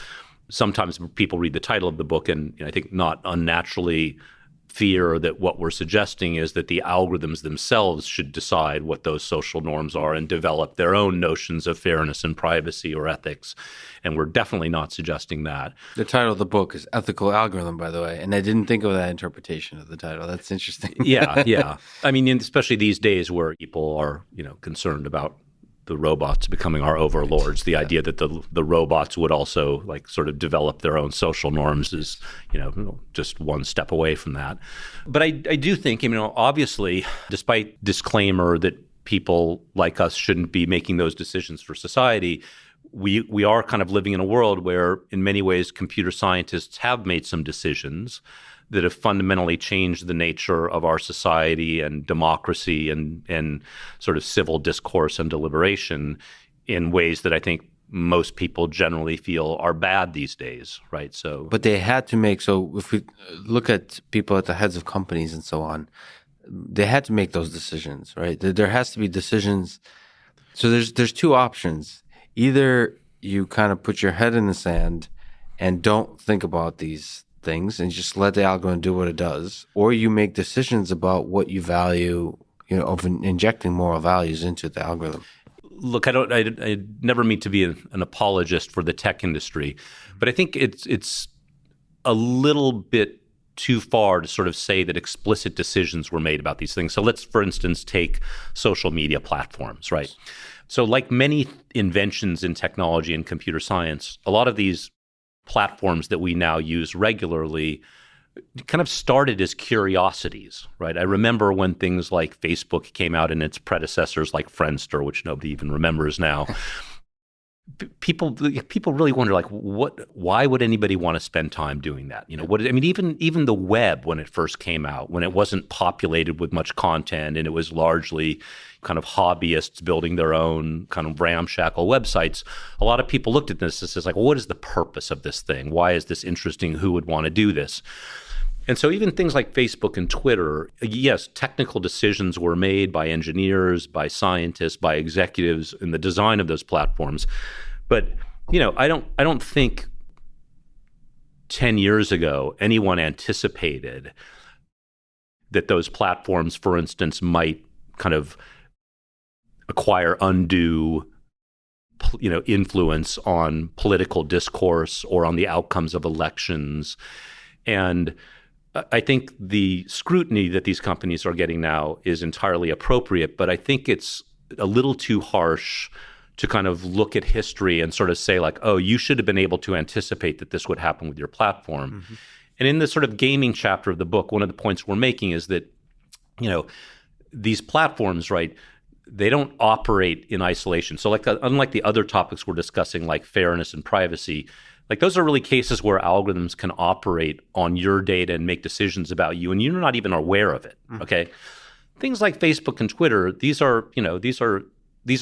sometimes people read the title of the book and I think not unnaturally fear that what we're suggesting is that the algorithms themselves should decide what those social norms are and develop their own notions of fairness and privacy or ethics. And we're definitely not suggesting that. The title of the book is Ethical Algorithm, by the way, and I didn't think of that interpretation of the title. That's interesting. Yeah. I mean, especially these days where people are, concerned about the robots becoming our overlords. The idea that the robots would also sort of develop their own social norms is, just one step away from that. But I do think, obviously, despite disclaimer that people like us shouldn't be making those decisions for society, we are kind of living in a world where, in many ways, computer scientists have made some decisions that have fundamentally changed the nature of our society and democracy and sort of civil discourse and deliberation in ways that I think most people generally feel are bad these days, right? But they had to make, so if we look at people at the heads of companies and so on, they had to make those decisions, right? There has to be decisions. So there's two options. Either you kind of put your head in the sand and don't think about these things and just let the algorithm do what it does, or you make decisions about what you value, of injecting moral values into the algorithm. Look, I never mean to be an apologist for the tech industry, but I think it's a little bit too far to sort of say that explicit decisions were made about these things. So let's, for instance, take social media platforms, right? So like many inventions in technology and computer science, a lot of these platforms that we now use regularly kind of started as curiosities, right? I remember when things like Facebook came out and its predecessors like Friendster, which nobody even remembers now. People really wonder, why would anybody want to spend time doing that? Even the web, when it first came out, when it wasn't populated with much content and it was largely kind of hobbyists building their own kind of ramshackle websites, a lot of people looked at this as what is the purpose of this thing? Why is this interesting? Who would want to do this? And so even things like Facebook and Twitter, yes, technical decisions were made by engineers, by scientists, by executives in the design of those platforms. But, I don't think 10 years ago anyone anticipated that those platforms, for instance, might kind of acquire undue influence on political discourse or on the outcomes of elections. And I think the scrutiny that these companies are getting now is entirely appropriate, but I think it's a little too harsh to kind of look at history and sort of say oh, you should have been able to anticipate that this would happen with your platform. Mm-hmm. And in the sort of gaming chapter of the book, one of the points we're making is that, these platforms, right, they don't operate in isolation. So unlike the other topics we're discussing, like fairness and privacy, those are really cases where algorithms can operate on your data and make decisions about you, and you're not even aware of it. Okay, things like Facebook and Twitter, these are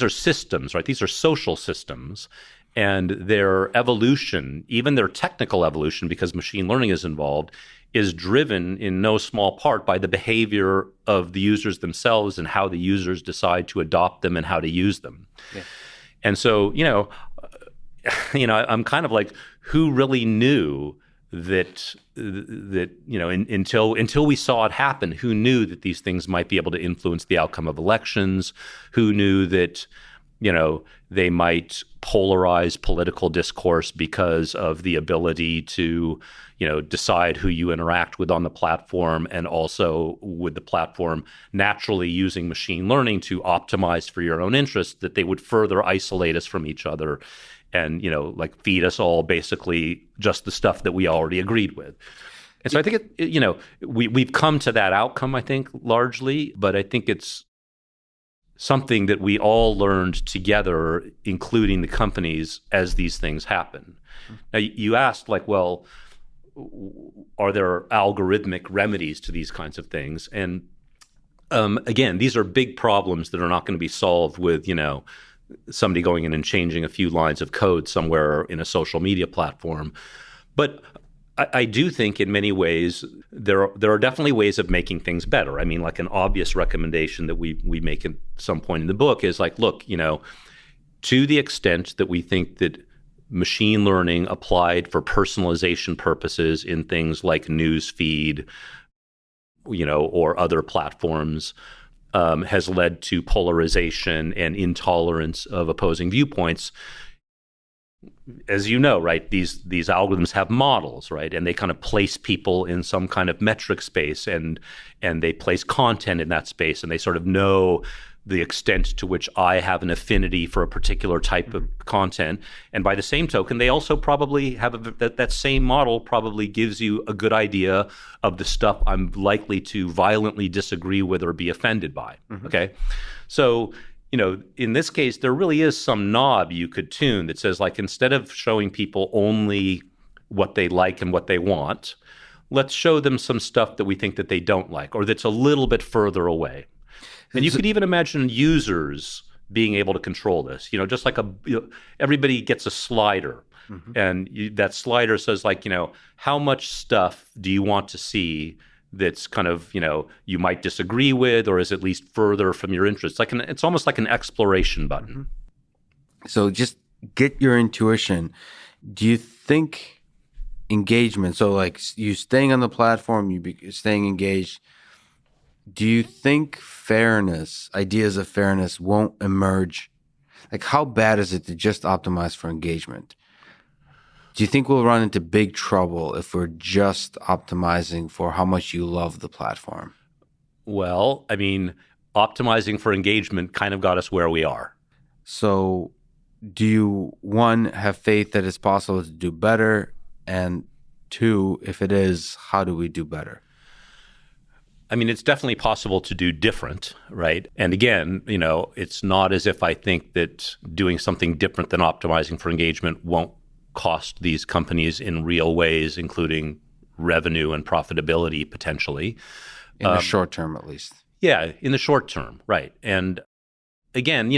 systems, right? These are social systems, And their evolution, even their technical evolution, because machine learning is involved, is driven in no small part by the behavior of the users themselves and how the users decide to adopt them and how to use them. Yeah. And so, I'm kind of like, who really knew that until we saw it happen, who knew that these things might be able to influence the outcome of elections? Who knew that they might polarize political discourse because of the ability to, decide who you interact with on the platform, and also with the platform naturally using machine learning to optimize for your own interests, that they would further isolate us from each other and, feed us all basically just the stuff that we already agreed with. And so I think, we've come to that outcome, I think, largely, but I think it's something that we all learned together, including the companies, as these things happen. Now, you asked, well, are there algorithmic remedies to these kinds of things? And again, these are big problems that are not going to be solved with, somebody going in and changing a few lines of code somewhere in a social media platform. But I do think in many ways there are definitely ways of making things better. I mean, like an obvious recommendation that we make at some point in the book is look, to the extent that we think that machine learning applied for personalization purposes in things like news feed, or other platforms, has led to polarization and intolerance of opposing viewpoints. As you know, right, these algorithms have models, right, and they kind of place people in some kind of metric space, and they place content in that space, and they sort of know the extent to which I have an affinity for a particular type of content. And by the same token, they also probably have that same model probably gives you a good idea of the stuff I'm likely to violently disagree with or be offended by. Mm-hmm. Okay, so in this case, there really is some knob you could tune that says, instead of showing people only what they like and what they want, let's show them some stuff that we think that they don't like, or that's a little bit further away. And you could even imagine users being able to control this, just like everybody gets a slider. Mm-hmm. And that slider says, how much stuff do you want to see that's kind of, you might disagree with, or is at least further from your interests. It's almost like an exploration button. Mm-hmm. So just get your intuition. Do you think engagement, so you staying on the platform, you staying engaged, do you think ideas of fairness won't emerge? How bad is it to just optimize for engagement? Do you think we'll run into big trouble if we're just optimizing for how much you love the platform? Well, I mean, optimizing for engagement kind of got us where we are. So do you, one, have faith that it's possible to do better? And two, if it is, how do we do better? I mean, it's definitely possible to do different, right? And again, it's not as if I think that doing something different than optimizing for engagement won't cost these companies in real ways, including revenue and profitability potentially. In the short term, at least. Yeah, in the short term, right. And again,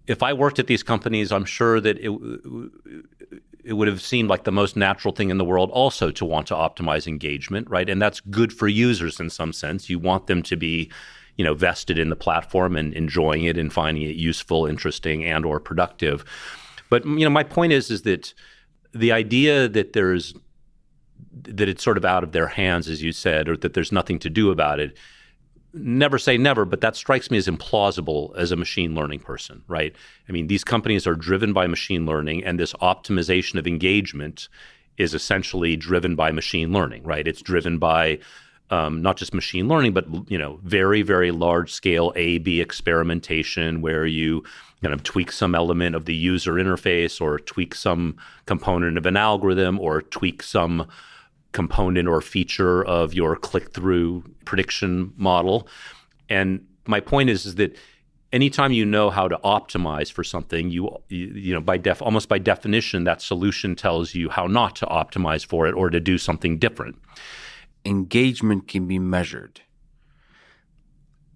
if I worked at these companies, I'm sure that it would have seemed like the most natural thing in the world also to want to optimize engagement, right? And that's good for users in some sense. You want them to be, vested in the platform and enjoying it and finding it useful, interesting, and or productive. But, my point is that the idea that it's sort of out of their hands, as you said, or that there's nothing to do about it, never say never, but that strikes me as implausible as a machine learning person, right? I mean, these companies are driven by machine learning, and this optimization of engagement is essentially driven by machine learning, right? It's driven by not just machine learning, but very, very large scale A/B experimentation where you kind of tweak some element of the user interface, or tweak some component of an algorithm, or tweak some component or feature of your click-through prediction model. And my point is that anytime you know how to optimize for something, almost by definition, that solution tells you how not to optimize for it or to do something different. Engagement can be measured.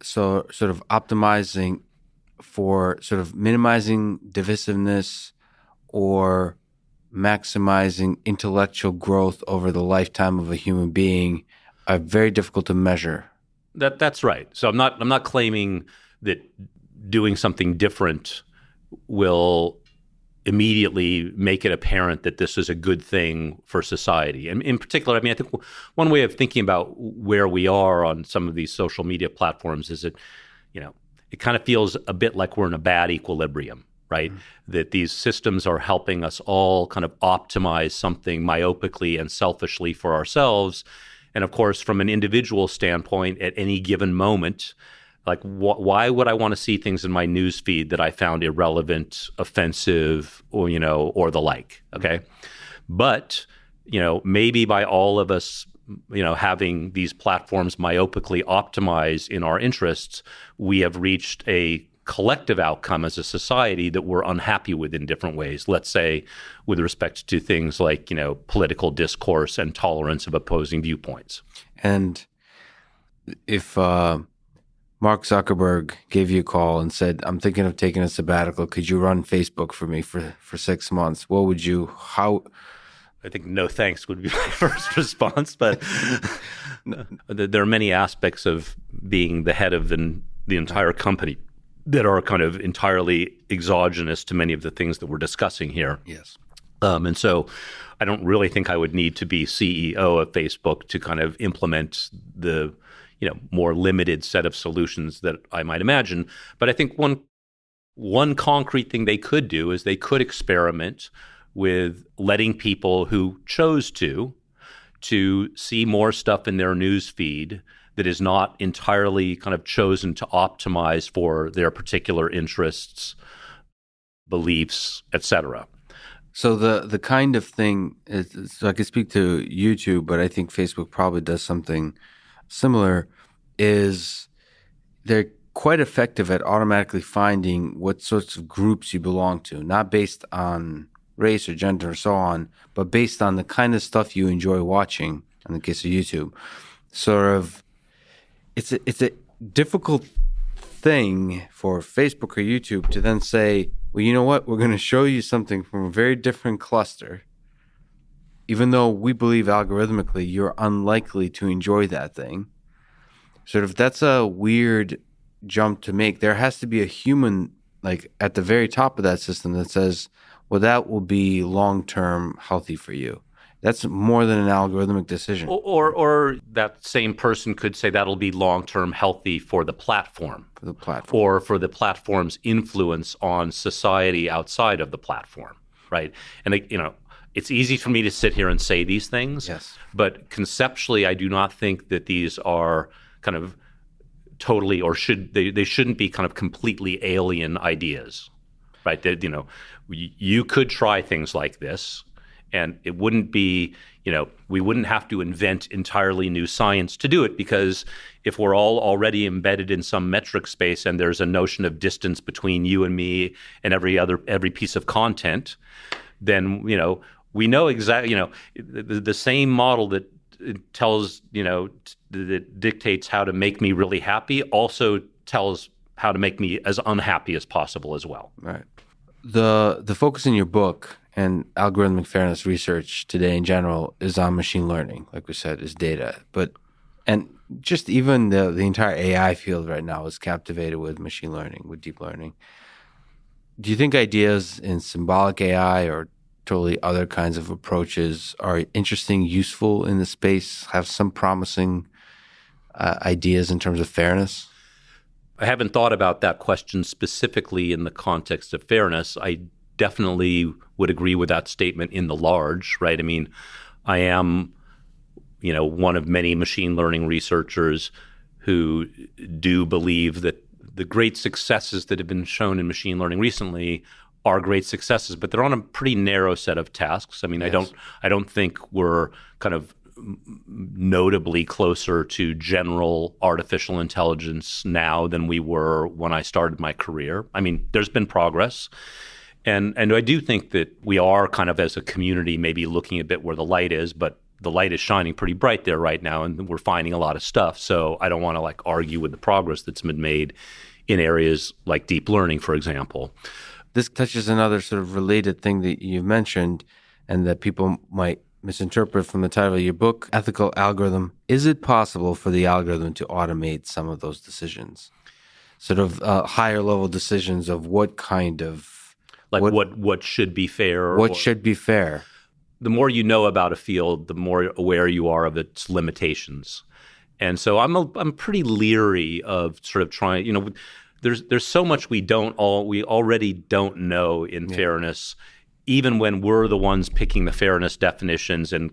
So sort of optimizing for sort of minimizing divisiveness or maximizing intellectual growth over the lifetime of a human being are very difficult to measure. That's right. So I'm not claiming that doing something different will immediately make it apparent that this is a good thing for society. And in particular, I think one way of thinking about where we are on some of these social media platforms is that, it kind of feels a bit like we're in a bad equilibrium, right? Mm-hmm. That these systems are helping us all kind of optimize something myopically and selfishly for ourselves. And of course, from an individual standpoint, at any given moment, like why would I want to see things in my news feed that I found irrelevant, offensive, or the like? Okay, but maybe by all of us, having these platforms myopically optimized in our interests, we have reached a collective outcome as a society that we're unhappy with in different ways. Let's say with respect to things like, political discourse and tolerance of opposing viewpoints. And if Mark Zuckerberg gave you a call and said, I'm thinking of taking a sabbatical, could you run Facebook for me for 6 months? What would you, how? I think no thanks would be my first response, but there are many aspects of being the head of the entire company that are kind of entirely exogenous to many of the things that we're discussing here. Yes. And so I don't really think I would need to be CEO of Facebook to kind of implement the more limited set of solutions that I might imagine. But I think one concrete thing they could do is they could experiment with letting people who chose to see more stuff in their news feed that is not entirely kind of chosen to optimize for their particular interests, beliefs, etc. So the kind of thing is, so I could speak to YouTube, but I think Facebook probably does something similar, is they're quite effective at automatically finding what sorts of groups you belong to, not based on race or gender or so on, but based on the kind of stuff you enjoy watching, in the case of YouTube. Sort of, it's a difficult thing for Facebook or YouTube to then say, well, you know what, we're going to show you something from a very different cluster, even though we believe algorithmically you're unlikely to enjoy that thing. Sort of, that's a weird jump to make. There has to be a human, like, at the very top of that system that says, well, that will be long-term healthy for you. That's more than an algorithmic decision. Or that same person could say that'll be long-term healthy for the platform. For the platform. Or for the platform's influence on society outside of the platform, right? And, it's easy for me to sit here and say these things. Yes. But conceptually, I do not think that these are kind of totally, or they shouldn't be kind of completely alien ideas, right? That, you could try things like this, and it wouldn't be, we wouldn't have to invent entirely new science to do it, because if we're all already embedded in some metric space and there's a notion of distance between you and me and every piece of content, then, we know exactly, the same model that tells, that dictates how to make me really happy also tells how to make me as unhappy as possible as well. Right. The focus in your book and algorithmic fairness research today in general is on machine learning, like we said, is data. And just even the entire AI field right now is captivated with machine learning, with deep learning. Do you think ideas in symbolic AI or totally other kinds of approaches are interesting, useful in the space, have some promising ideas in terms of fairness? I haven't thought about that question specifically in the context of fairness. I definitely would agree with that statement in the large, right? I mean, I am, one of many machine learning researchers who do believe that the great successes that have been shown in machine learning recently are great successes, but they're on a pretty narrow set of tasks. I mean, yes. I don't think we're kind of notably closer to general artificial intelligence now than we were when I started my career. I mean, there's been progress. And I do think that we are kind of, as a community, maybe looking a bit where the light is, but the light is shining pretty bright there right now, and we're finding a lot of stuff. So I don't want to argue with the progress that's been made in areas like deep learning, for example. This touches another sort of related thing that you mentioned and that people might misinterpret from the title of your book, Ethical Algorithm. Is it possible for the algorithm to automate some of those decisions? Sort of higher level decisions of what kind of... what should be fair? What should be fair? The more you know about a field, the more aware you are of its limitations. And so I'm pretty leery of sort of trying, there's so much we already don't know in fairness, even when we're the ones picking the fairness definitions and,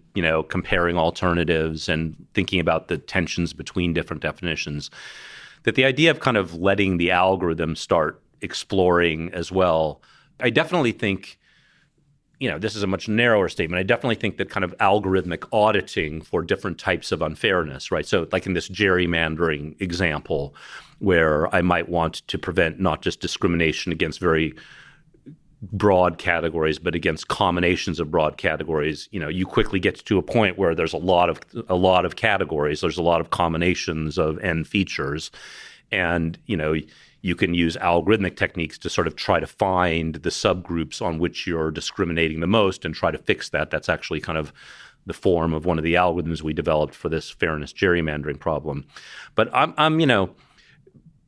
comparing alternatives and thinking about the tensions between different definitions, that the idea of kind of letting the algorithm start exploring as well, I definitely think, this is a much narrower statement. I definitely think that kind of algorithmic auditing for different types of unfairness, right? So like in this gerrymandering example, where I might want to prevent not just discrimination against very broad categories, but against combinations of broad categories, you quickly get to a point where there's a lot of categories, there's a lot of combinations of n features, and you can use algorithmic techniques to sort of try to find the subgroups on which you're discriminating the most and try to fix that. That's actually kind of the form of one of the algorithms we developed for this fairness gerrymandering problem. But I'm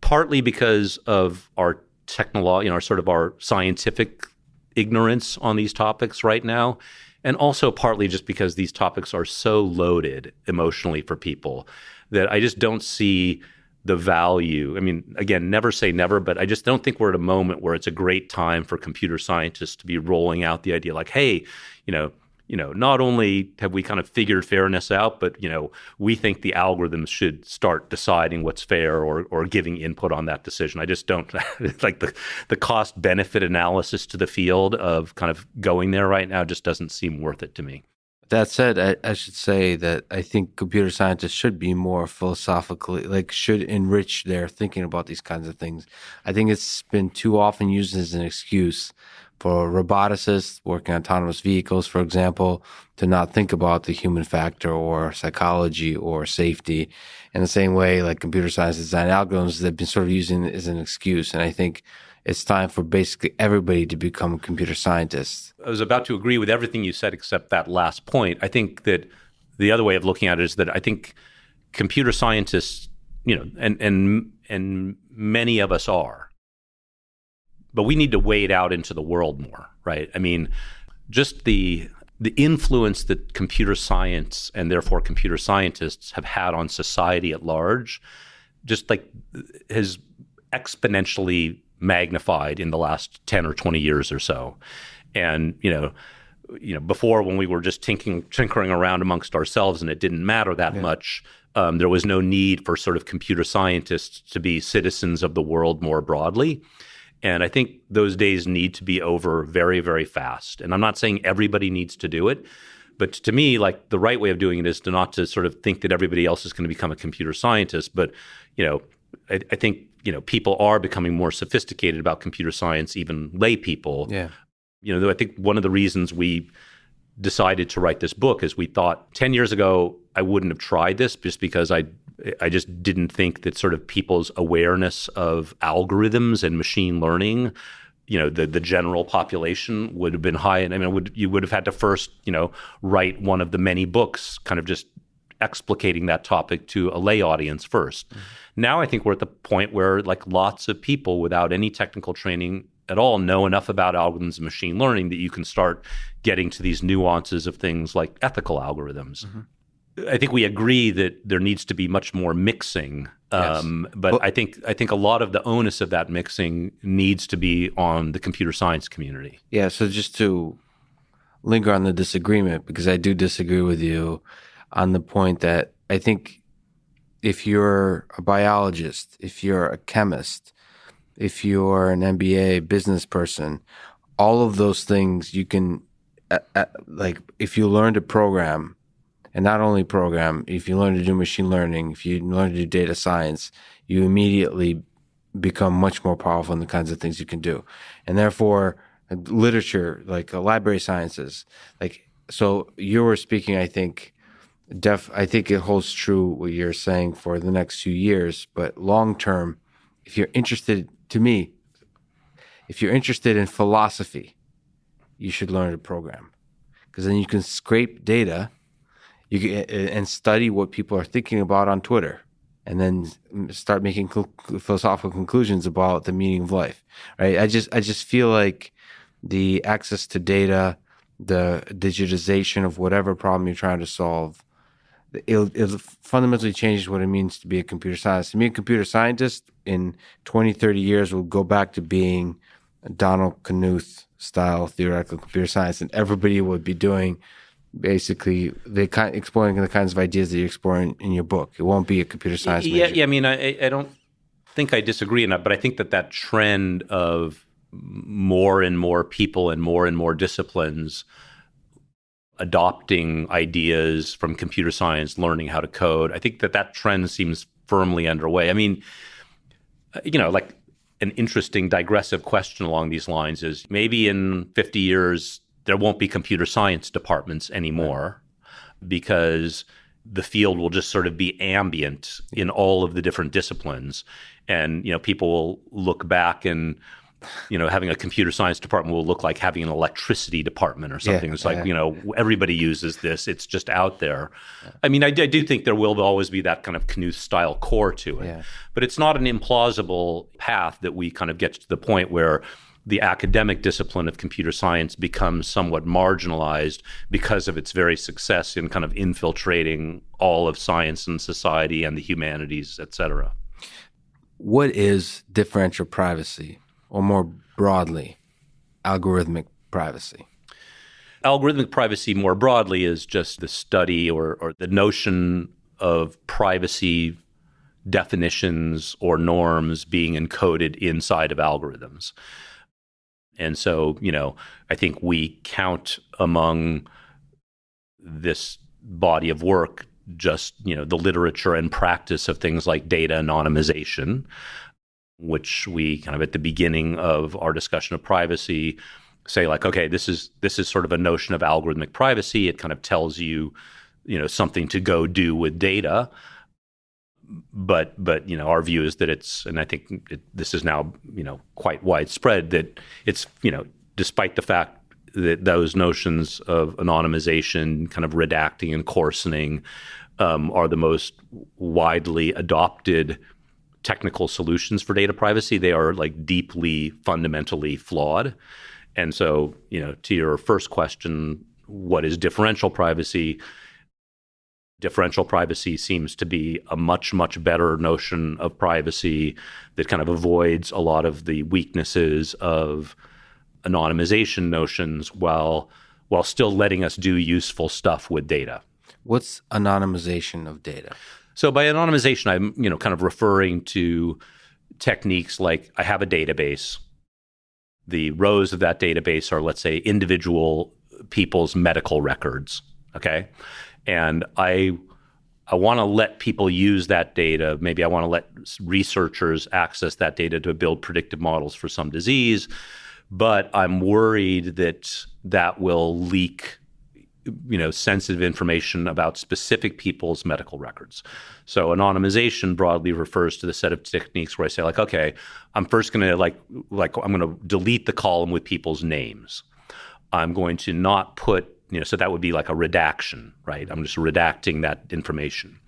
partly because of our technology, our scientific ignorance on these topics right now, and also partly just because these topics are so loaded emotionally for people that I just don't see the value. I mean, again, never say never, but I just don't think we're at a moment where it's a great time for computer scientists to be rolling out the idea like, hey, not only have we kind of figured fairness out, but, we think the algorithms should start deciding what's fair or giving input on that decision. I just don't like the cost benefit analysis to the field of kind of going there right now just doesn't seem worth it to me. That said, I should say that I think computer scientists should be more philosophically, should enrich their thinking about these kinds of things. I think it's been too often used as an excuse for roboticists working on autonomous vehicles, for example, to not think about the human factor or psychology or safety. In the same way, like computer science design algorithms, they've been sort of using it as an excuse. And I think it's time for basically everybody to become computer scientists. I was about to agree with everything you said except that last point. I think that the other way of looking at it is that I think computer scientists, and many of us are, but we need to wade out into the world more, right? I mean, just the influence that computer science and therefore computer scientists have had on society at large just has exponentially magnified in the last 10 or 20 years or so. And, before, when we were just tinkering around amongst ourselves and it didn't matter that much, there was no need for sort of computer scientists to be citizens of the world more broadly. And I think those days need to be over very, very fast. And I'm not saying everybody needs to do it, but to me, the right way of doing it is not to sort of think that everybody else is going to become a computer scientist. But, I think, people are becoming more sophisticated about computer science, even lay people. Yeah. I think one of the reasons we decided to write this book is we thought 10 years ago, I wouldn't have tried this just because I just didn't think that sort of people's awareness of algorithms and machine learning, the general population would have been high. And I mean, you would have had to first, write one of the many books kind of just explicating that topic to a lay audience first. Mm-hmm. Now I think we're at the point where lots of people without any technical training at all know enough about algorithms and machine learning that you can start getting to these nuances of things like ethical algorithms. Mm-hmm. I think we agree that there needs to be much more mixing, but I think a lot of the onus of that mixing needs to be on the computer science community. Yeah, so just to linger on the disagreement, because I do disagree with you on the point that I think if you're a biologist, if you're a chemist, if you're an MBA business person, all of those things you can, if you learn to program, and not only program, if you learn to do machine learning, if you learn to do data science, you immediately become much more powerful in the kinds of things you can do. And therefore, literature, library sciences, so you were speaking, I think it holds true what you're saying for the next few years, but long term, if you're interested, to me, if you're interested in philosophy, you should learn to program, because then you can scrape data and study what people are thinking about on Twitter, and then start making philosophical conclusions about the meaning of life, right? I just feel like the access to data, the digitization of whatever problem you're trying to solve, it fundamentally changes what it means to be a computer scientist. To me, a computer scientist in 20, 30 years will go back to being Donald Knuth style theoretical computer science, and everybody would be doing basically exploring the kinds of ideas that you're exploring in your book. It won't be a computer science major. Yeah. I mean, I don't think I disagree in that, but I think that trend of more and more people and more disciplines adopting ideas from computer science, learning how to code, I think that trend seems firmly underway. I mean, like an interesting digressive question along these lines is maybe in 50 years, there won't be computer science departments anymore, because the field will just sort of be ambient in all of the different disciplines. And, people will look back and, having a computer science department will look like having an electricity department or something. It's like, everybody uses this. It's just out there. Yeah. I mean, I do think there will always be that kind of Knuth-style core to it. Yeah. But it's not an implausible path that we kind of get to the point where the academic discipline of computer science becomes somewhat marginalized because of its very success in kind of infiltrating all of science and society and the humanities, et cetera. What is differential privacy, or more broadly, algorithmic privacy? Algorithmic privacy more broadly is just the study or the notion of privacy definitions or norms being encoded inside of algorithms. And so, I think we count among this body of work just, the literature and practice of things like data anonymization, which we kind of at the beginning of our discussion of privacy say like, okay, this is sort of a notion of algorithmic privacy. It kind of tells you, something to go do with data. But our view is that it's, and I think this is now, quite widespread, that it's, despite the fact that those notions of anonymization, kind of redacting and coarsening are the most widely adopted technical solutions for data privacy, they are like deeply, fundamentally flawed. And so, to your first question, what is differential privacy? Differential privacy seems to be a much, much better notion of privacy that kind of avoids a lot of the weaknesses of anonymization notions while still letting us do useful stuff with data. What's anonymization of data? So by anonymization, I'm kind of referring to techniques like I have a database. The rows of that database are, let's say, individual people's medical records. Okay. And I want to let people use that data. Maybe I want to let researchers access that data to build predictive models for some disease, but I'm worried that will leak, sensitive information about specific people's medical records. So anonymization broadly refers to the set of techniques where I say like, okay, I'm first going to I'm going to delete the column with people's names. I'm going to not put so that would be like a redaction, right? I'm just redacting that information.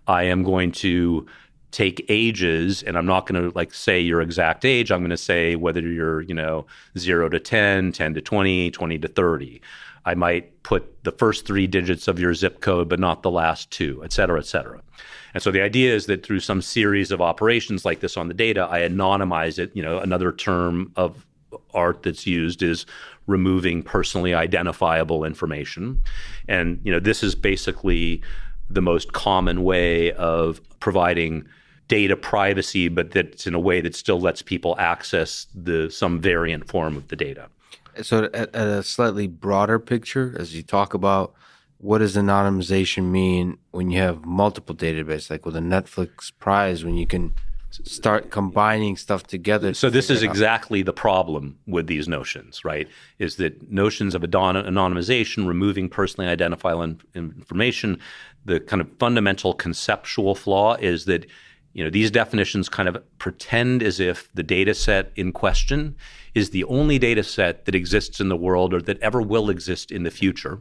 I am going to take ages, and I'm not going to say your exact age. I'm going to say whether you're, 0 to 10, 10 to 20, 20 to 30. I might put the first 3 digits of your zip code, but not the last 2, et cetera, et cetera. And so the idea is that through some series of operations like this on the data, I anonymize it. Another term of art that's used is removing personally identifiable information. And, this is basically the most common way of providing data privacy, but that's in a way that still lets people access some variant form of the data. So at a slightly broader picture, as you talk about, what does anonymization mean when you have multiple databases, like with a Netflix prize, when you can start combining stuff together? So this is exactly the problem with these notions, right? Is that notions of anonymization, removing personally identifiable information, the kind of fundamental conceptual flaw is that These definitions kind of pretend as if the data set in question is the only data set that exists in the world or that ever will exist in the future.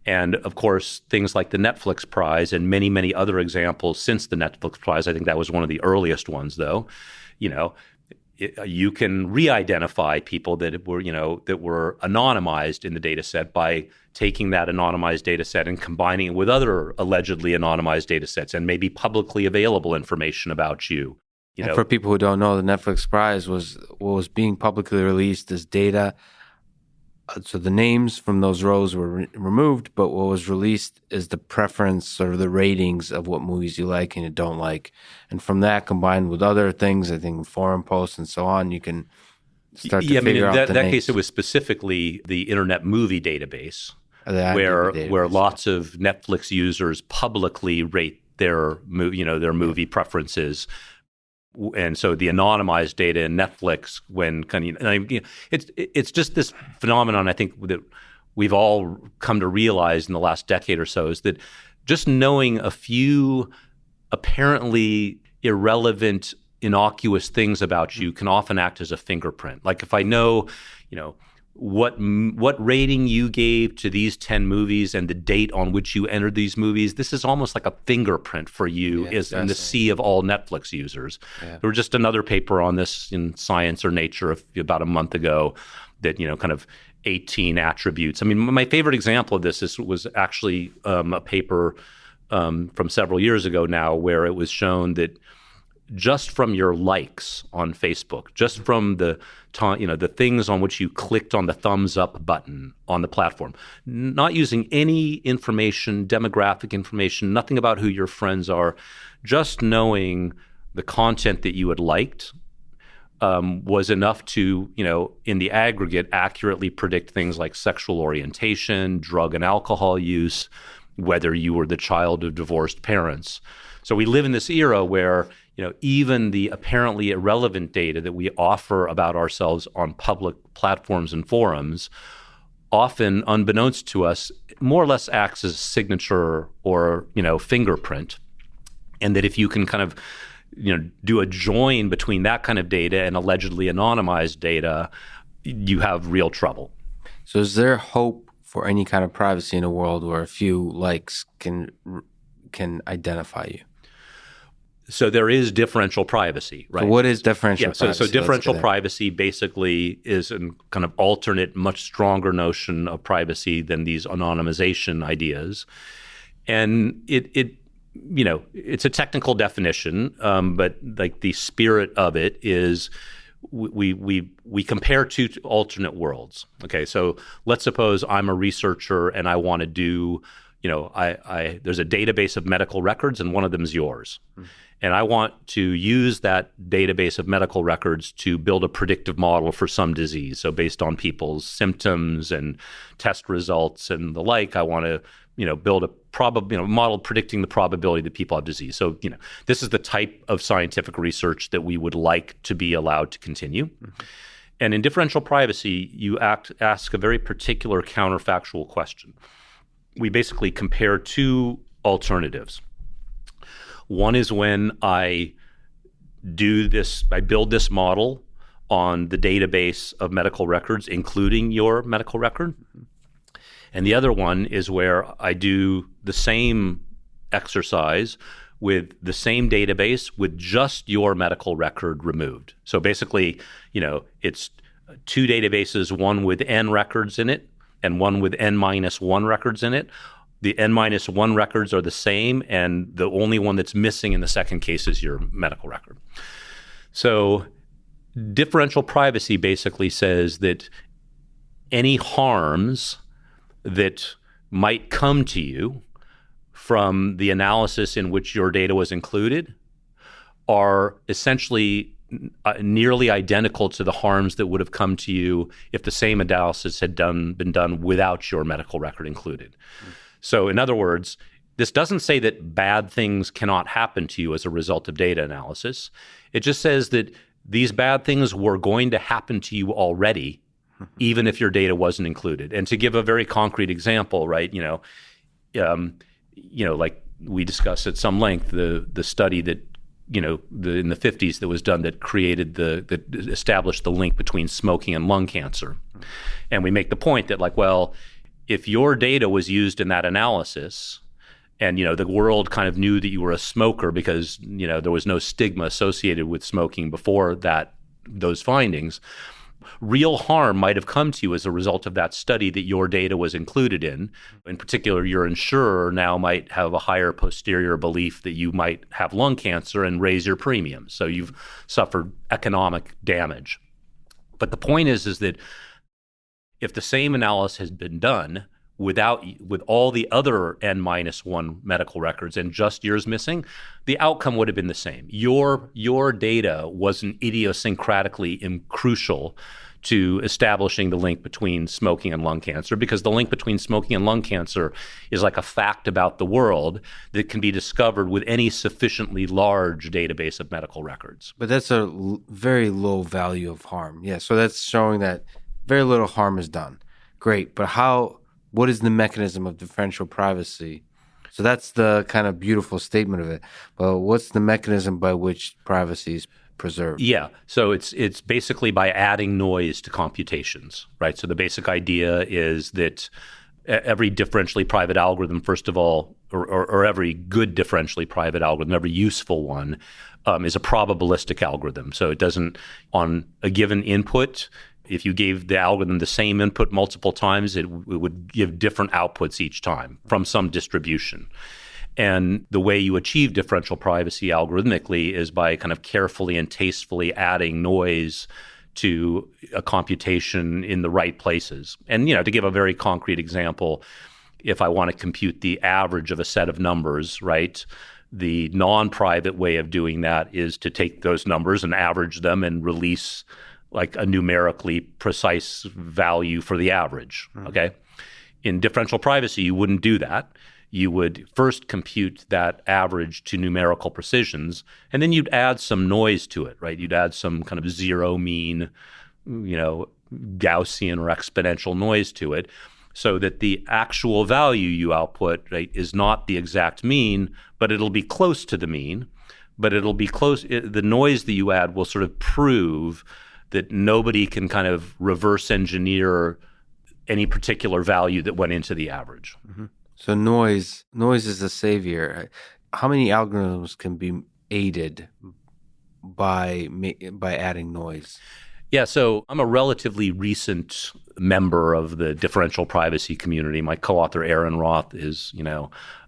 And of course, things like the Netflix Prize and many, many other examples since the Netflix Prize, I think that was one of the earliest ones, though, you can re-identify people that were anonymized in the data set by taking that anonymized data set and combining it with other allegedly anonymized data sets and maybe publicly available information about you. And for people who don't know, the Netflix Prize was what was being publicly released as data. So the names from those rows were removed, but what was released is the preference or the ratings of what movies you like and you don't like. And from that, combined with other things, I think forum posts and so on, you can start to figure out the names. In that case, it was specifically the Internet Movie Database, where lots of Netflix users publicly rate their movie preferences. And so the anonymized data in Netflix, it's just this phenomenon, I think, that we've all come to realize in the last decade or so, is that just knowing a few apparently irrelevant, innocuous things about you can often act as a fingerprint. Like if I know, what rating you gave to these 10 movies and the date on which you entered these movies, this is almost like a fingerprint for you in the sea of all Netflix users. Yeah. There was just another paper on this in Science or Nature about a month ago that, kind of 18 attributes. I mean, my favorite example of this was actually a paper from several years ago now, where it was shown that just from your likes on Facebook, just from the things on which you clicked on the thumbs up button on the platform, not using any information, demographic information, nothing about who your friends are, just knowing the content that you had liked was enough to, in the aggregate, accurately predict things like sexual orientation, drug and alcohol use, whether you were the child of divorced parents. So we live in this era where even the apparently irrelevant data that we offer about ourselves on public platforms and forums, often unbeknownst to us, more or less acts as a signature or, fingerprint. And that if you can kind of, do a join between that kind of data and allegedly anonymized data, you have real trouble. So is there hope for any kind of privacy in a world where a few likes can identify you? So there is differential privacy, right? So what is differential privacy? So differential privacy basically is a kind of alternate, much stronger notion of privacy than these anonymization ideas. And it's a technical definition, but like the spirit of it is we compare two alternate worlds. Okay, so let's suppose I'm a researcher and I want to do, there's a database of medical records and one of them is yours. Mm-hmm. And I want to use that database of medical records to build a predictive model for some disease. So based on people's symptoms and test results and the like, I want to, build a model predicting the probability that people have disease. So, this is the type of scientific research that we would like to be allowed to continue. Mm-hmm. And in differential privacy, you ask a very particular counterfactual question. We basically compare two alternatives. One is when I build this model on the database of medical records, including your medical record. And the other one is where I do the same exercise with the same database with just your medical record removed. So basically, it's two databases, one with N records in it and one with N-1 records in it. The N-1 records are the same, and the only one that's missing in the second case is your medical record. So differential privacy basically says that any harms that might come to you from the analysis in which your data was included are essentially nearly identical to the harms that would have come to you if the same analysis had been done without your medical record included. Mm-hmm. So in other words, this doesn't say that bad things cannot happen to you as a result of data analysis. It just says that these bad things were going to happen to you already, even if your data wasn't included. And to give a very concrete example, right, like we discussed at some length, the study that in the 50s that was done that established the link between smoking and lung cancer. And we make the point that if your data was used in that analysis and, the world kind of knew that you were a smoker because, there was no stigma associated with smoking before those findings, real harm might have come to you as a result of that study that your data was included in. In particular, your insurer now might have a higher posterior belief that you might have lung cancer and raise your premium. So you've suffered economic damage. But the point is that if the same analysis has been done with all the other N-1 medical records and just yours missing, the outcome would have been the same. Your data wasn't idiosyncratically crucial to establishing the link between smoking and lung cancer, because the link between smoking and lung cancer is like a fact about the world that can be discovered with any sufficiently large database of medical records. But that's a very low value of harm. Yeah, so that's showing that very little harm is done. Great, but what is the mechanism of differential privacy? So that's the kind of beautiful statement of it. But what's the mechanism by which privacy is preserved? Yeah, so it's basically by adding noise to computations, right? So the basic idea is that every differentially private algorithm, first of all, or every good differentially private algorithm, every useful one, is a probabilistic algorithm. So it doesn't, on a given input, if you gave the algorithm the same input multiple times, it would give different outputs each time from some distribution. And the way you achieve differential privacy algorithmically is by kind of carefully and tastefully adding noise to a computation in the right places. And, to give a very concrete example, if I want to compute the average of a set of numbers, right, the non-private way of doing that is to take those numbers and average them and release like a numerically precise value for the average, okay? In differential privacy, you wouldn't do that. You would first compute that average to numerical precisions, and then you'd add some noise to it, right? You'd add some kind of zero mean, Gaussian or exponential noise to it, so that the actual value you output, right, is not the exact mean, but it'll be close to the mean. But it'll be close. The noise that you add will sort of prove that nobody can kind of reverse engineer any particular value that went into the average. Mm-hmm. So noise is the savior. How many algorithms can be aided by adding noise? Yeah, so I'm a relatively recent member of the differential privacy community. My co-author Aaron Roth is,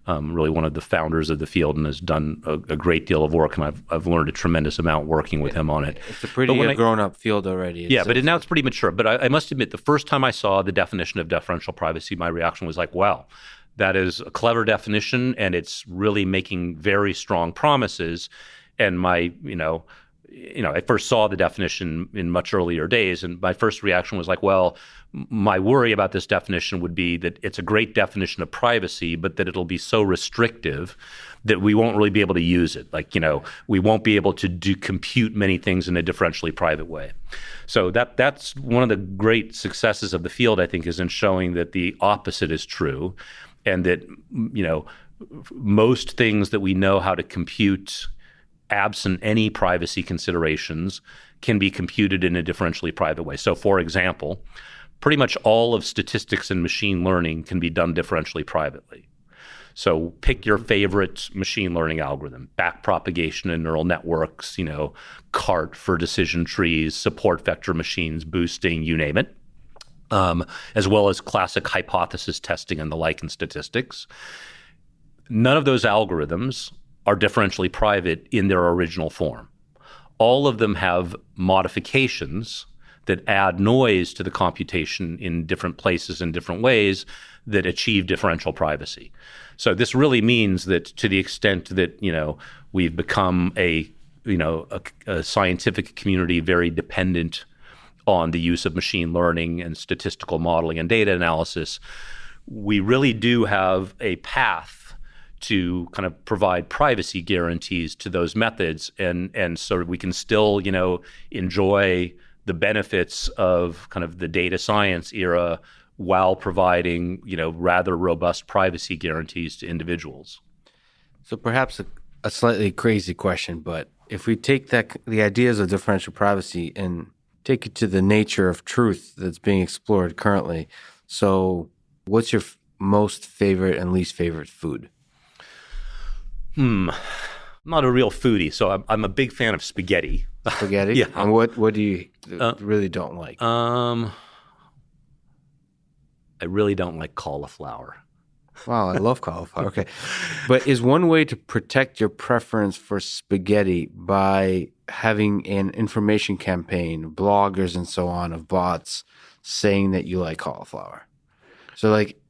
really one of the founders of the field and has done a great deal of work, and I've learned a tremendous amount working with him on it. It's a pretty grown-up field already. Now it's pretty mature. But I must admit, the first time I saw the definition of differential privacy, my reaction was like, wow, that is a clever definition, and it's really making very strong promises. And I first saw the definition in much earlier days, and my first reaction was like, well, my worry about this definition would be that it's a great definition of privacy, but that it'll be so restrictive that we won't really be able to use it. We won't be able to compute many things in a differentially private way. So that's one of the great successes of the field, I think, is in showing that the opposite is true, and that, most things that we know how to compute absent any privacy considerations can be computed in a differentially private way. So, for example, pretty much all of statistics and machine learning can be done differentially privately. So pick your favorite machine learning algorithm, backpropagation in neural networks, CART for decision trees, support vector machines, boosting, you name it, as well as classic hypothesis testing and the like in statistics. None of those algorithms are differentially private in their original form. All of them have modifications that add noise to the computation in different places in different ways that achieve differential privacy. So this really means that to the extent that, we've become a scientific community very dependent on the use of machine learning and statistical modeling and data analysis, we really do have a path to kind of provide privacy guarantees to those methods, and so we can still, enjoy the benefits of kind of the data science era while providing, rather robust privacy guarantees to individuals. So perhaps a slightly crazy question, but if we take the ideas of differential privacy and take it to the nature of truth that's being explored currently, so what's your most favorite and least favorite food? I'm not a real foodie, so I'm a big fan of spaghetti. Spaghetti? Yeah. And what do you really don't like? I really don't like cauliflower. Wow, I love cauliflower. Okay. But is one way to protect your preference for spaghetti by having an information campaign, bloggers and so on, of bots saying that you like cauliflower? So like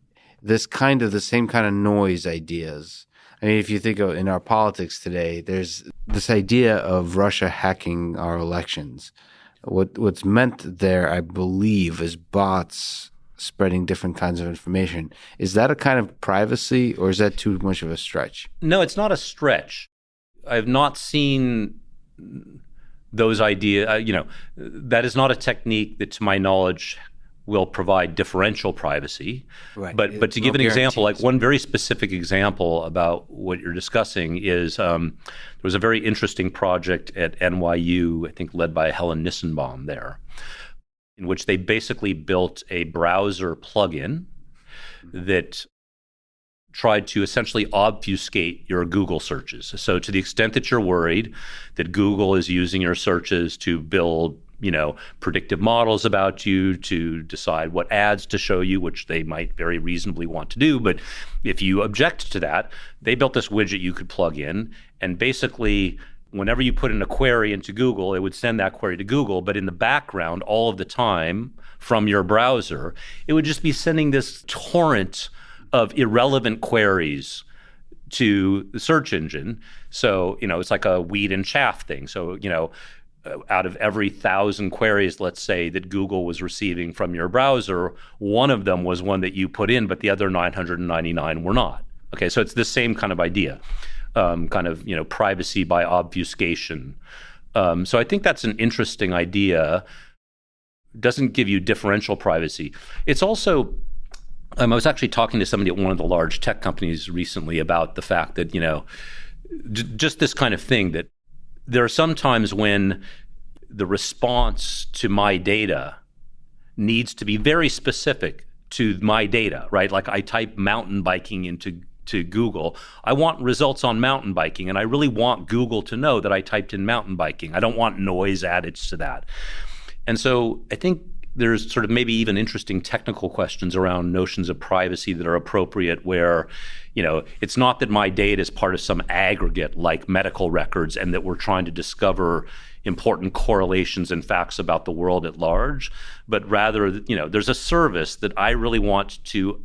the same kind of noise ideas. I mean, if you think of in our politics today, there's this idea of Russia hacking our elections. What's meant there, I believe, is bots spreading different kinds of information. Is that a kind of privacy, or is that too much of a stretch? No, it's not a stretch. I've not seen those ideas. That is not a technique that, to my knowledge, will provide differential privacy. Right. But to give an example, like one very specific example about what you're discussing is there was a very interesting project at NYU, I think led by Helen Nissenbaum there, in which they basically built a browser plugin that tried to essentially obfuscate your Google searches. So to the extent that you're worried that Google is using your searches to build predictive models about you, to decide what ads to show you, which they might very reasonably want to do. But if you object to that, they built this widget you could plug in, and basically whenever you put in a query into Google, it would send that query to Google, but in the background, all of the time from your browser, it would just be sending this torrent of irrelevant queries to the search engine. So, it's like a wheat and chaff thing. So, out of every 1,000 queries, let's say, that Google was receiving from your browser, one of them was one that you put in, but the other 999 were not. Okay, so it's the same kind of idea, privacy by obfuscation. So I think that's an interesting idea. Doesn't give you differential privacy. It's also, I was actually talking to somebody at one of the large tech companies recently about the fact that, just this kind of thing, that there are some times when the response to my data needs to be very specific to my data, right? Like I type mountain biking into Google. I want results on mountain biking, and I really want Google to know that I typed in mountain biking. I don't want noise added to that. And so I think there's sort of maybe even interesting technical questions around notions of privacy that are appropriate where, it's not that my data is part of some aggregate like medical records and that we're trying to discover important correlations and facts about the world at large, but rather, there's a service that I really want to,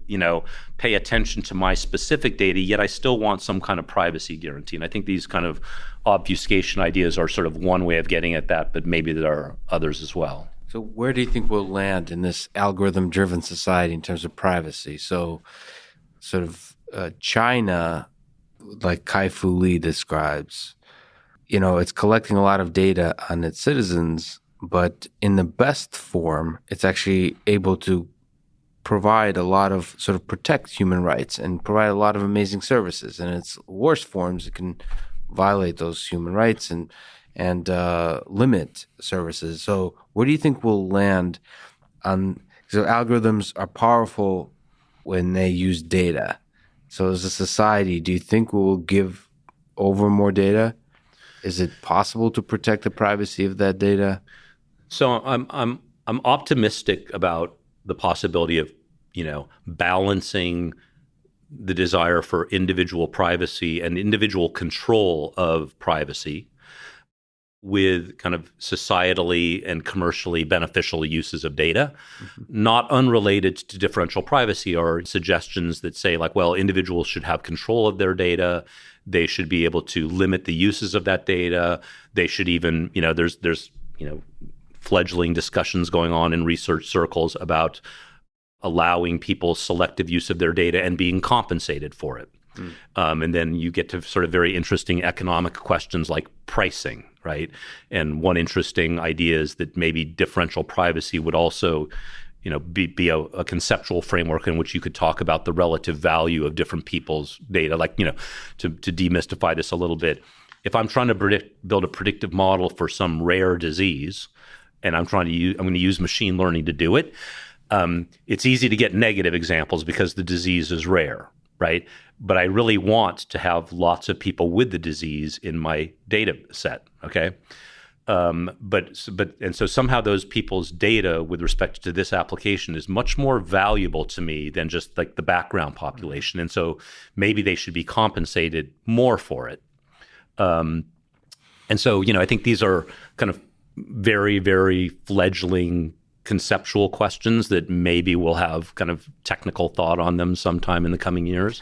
pay attention to my specific data, yet I still want some kind of privacy guarantee. And I think these kind of obfuscation ideas are sort of one way of getting at that, but maybe there are others as well. So where do you think we'll land in this algorithm-driven society in terms of privacy? So sort of China, like Kai-Fu Lee describes, it's collecting a lot of data on its citizens, but in the best form, it's actually able to provide a lot of sort of protect human rights and provide a lot of amazing services. And in its worst forms, it can violate those human rights and limit services. So where do you think we'll land on? So algorithms are powerful when they use data. So as a society, do you think we will give over more data? Is it possible to protect the privacy of that data? So I'm optimistic about the possibility of, balancing the desire for individual privacy and individual control of privacy with kind of societally and commercially beneficial uses of data. Not unrelated to differential privacy are suggestions that say, like, well, individuals should have control of their data. They should be able to limit the uses of that data. They should even, there's fledgling discussions going on in research circles about allowing people selective use of their data and being compensated for it. And then you get to sort of very interesting economic questions like pricing, right? And one interesting idea is that maybe differential privacy would also be a conceptual framework in which you could talk about the relative value of different people's data. Like, to demystify this a little bit, if I'm trying to build a predictive model for some rare disease, and I'm going to use machine learning to do it, it's easy to get negative examples because the disease is rare, right? But I really want to have lots of people with the disease in my data set, okay? So somehow those people's data with respect to this application is much more valuable to me than just like the background population. And so maybe they should be compensated more for it. And so, I think these are kind of very, very fledgling conceptual questions that maybe we'll have kind of technical thought on them sometime in the coming years.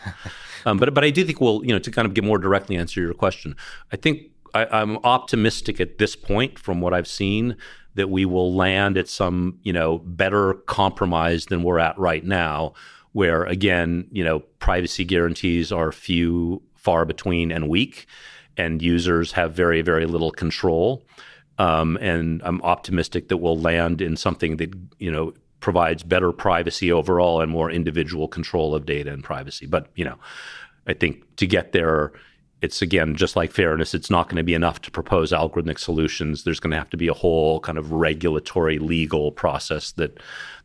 But I do think we'll, to kind of get more directly answer your question, I think I'm optimistic at this point from what I've seen that we will land at some, better compromise than we're at right now, where again, privacy guarantees are few, far between, and weak, and users have very, very little control. And I'm optimistic that we'll land in something that, provides better privacy overall and more individual control of data and privacy. But, I think to get there, it's, again, just like fairness, it's not going to be enough to propose algorithmic solutions. There's going to have to be a whole kind of regulatory legal process that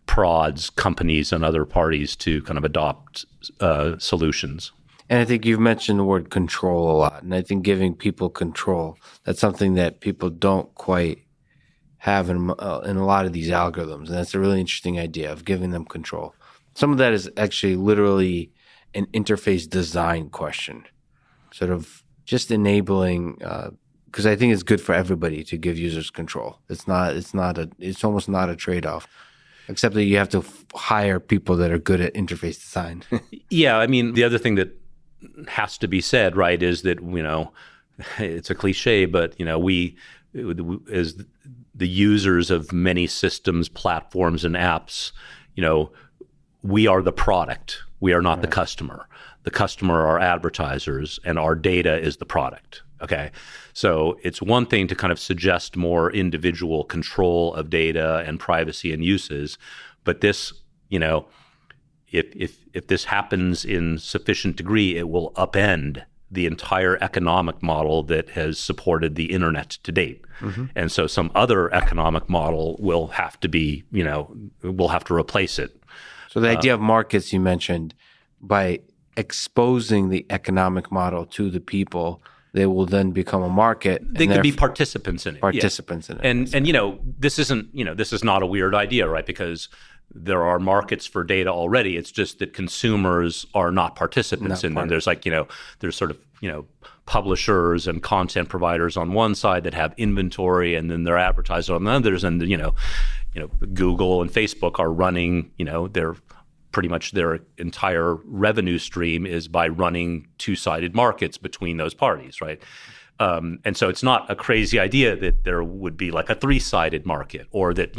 prods companies and other parties to kind of adopt solutions. And I think you've mentioned the word control a lot. And I think giving people control, that's something that people don't quite have in a lot of these algorithms. And that's a really interesting idea of giving them control. Some of that is actually literally an interface design question, sort of just enabling, because I think it's good for everybody to give users control. It's almost not a trade-off, except that you have to hire people that are good at interface design. Yeah. I mean, the other thing that has to be said, right, is that, it's a cliche, but, we, as the users of many systems, platforms, and apps, we are the product. We are not the customer. The customer are advertisers, and our data is the product. Okay. So it's one thing to kind of suggest more individual control of data and privacy and uses, but this, if this happens in sufficient degree, it will upend the entire economic model that has supported the internet to date. Mm-hmm. And so some other economic model will have to be, we'll have to replace it. So the idea of markets you mentioned, by exposing the economic model to the people, they will then become a market. They could be participants in it. Participants in it. And this is not a weird idea, right? Because there are markets for data already. It's just that consumers are not participants in them. There's there's sort of, publishers and content providers on one side that have inventory, and then they're advertisers on the others. And, Google and Facebook are running, their pretty much their entire revenue stream is by running two-sided markets between those parties, right? And so it's not a crazy idea that there would be like a three-sided market, or that,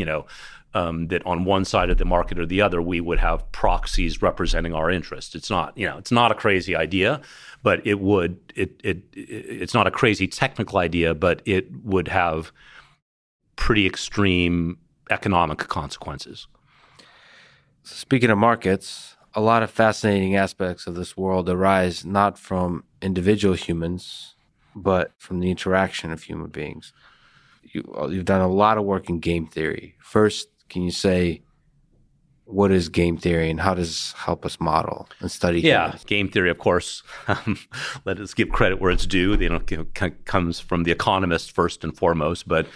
that on one side of the market or the other, we would have proxies representing our interests. It's not, it's not a crazy idea, but it's not a crazy technical idea, but it would have pretty extreme economic consequences. Speaking of markets, a lot of fascinating aspects of this world arise not from individual humans, but from the interaction of human beings. You've done a lot of work in game theory. First, can you say, what is game theory and how does it help us model and study humans? Game theory, of course, let us give credit where it's due. Comes from the economist first and foremost. But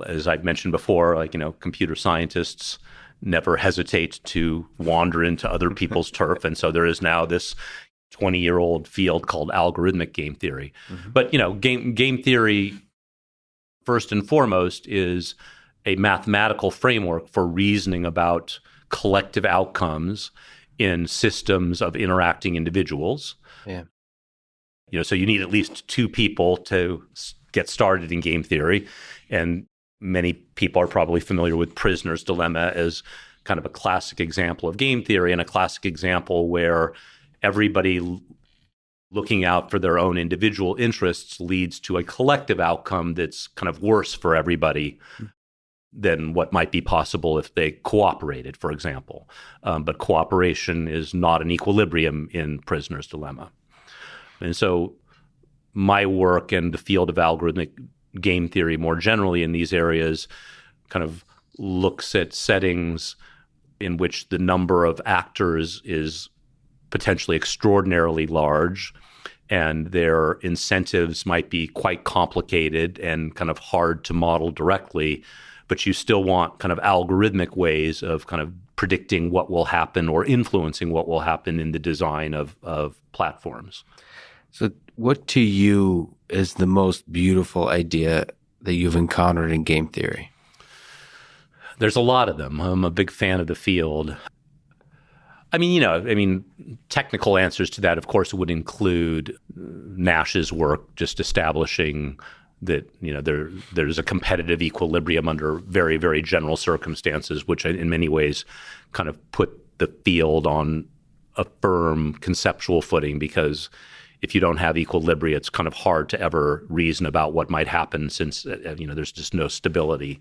as I've mentioned before, computer scientists never hesitate to wander into other people's turf. And so there is now this 20-year-old field called algorithmic game theory. Mm-hmm. But, game theory, first and foremost, is a mathematical framework for reasoning about collective outcomes in systems of interacting individuals. Yeah. So you need at least two people to get started in game theory. And many people are probably familiar with Prisoner's Dilemma as kind of a classic example of game theory, and a classic example where everybody looking out for their own individual interests leads to a collective outcome that's kind of worse for everybody. than what might be possible if they cooperated, for example. But cooperation is not an equilibrium in prisoner's dilemma. And so my work and the field of algorithmic game theory more generally in these areas kind of looks at settings in which the number of actors is potentially extraordinarily large, and their incentives might be quite complicated and kind of hard to model directly, but you still want kind of algorithmic ways of kind of predicting what will happen or influencing what will happen in the design of platforms. So what to you is the most beautiful idea that you've encountered in game theory? There's a lot of them. I'm a big fan of the field. I mean, technical answers to that, of course, would include Nash's work, just establishing that, there's a competitive equilibrium under very, very general circumstances, which in many ways kind of put the field on a firm conceptual footing, because if you don't have equilibria, it's kind of hard to ever reason about what might happen, since, there's just no stability.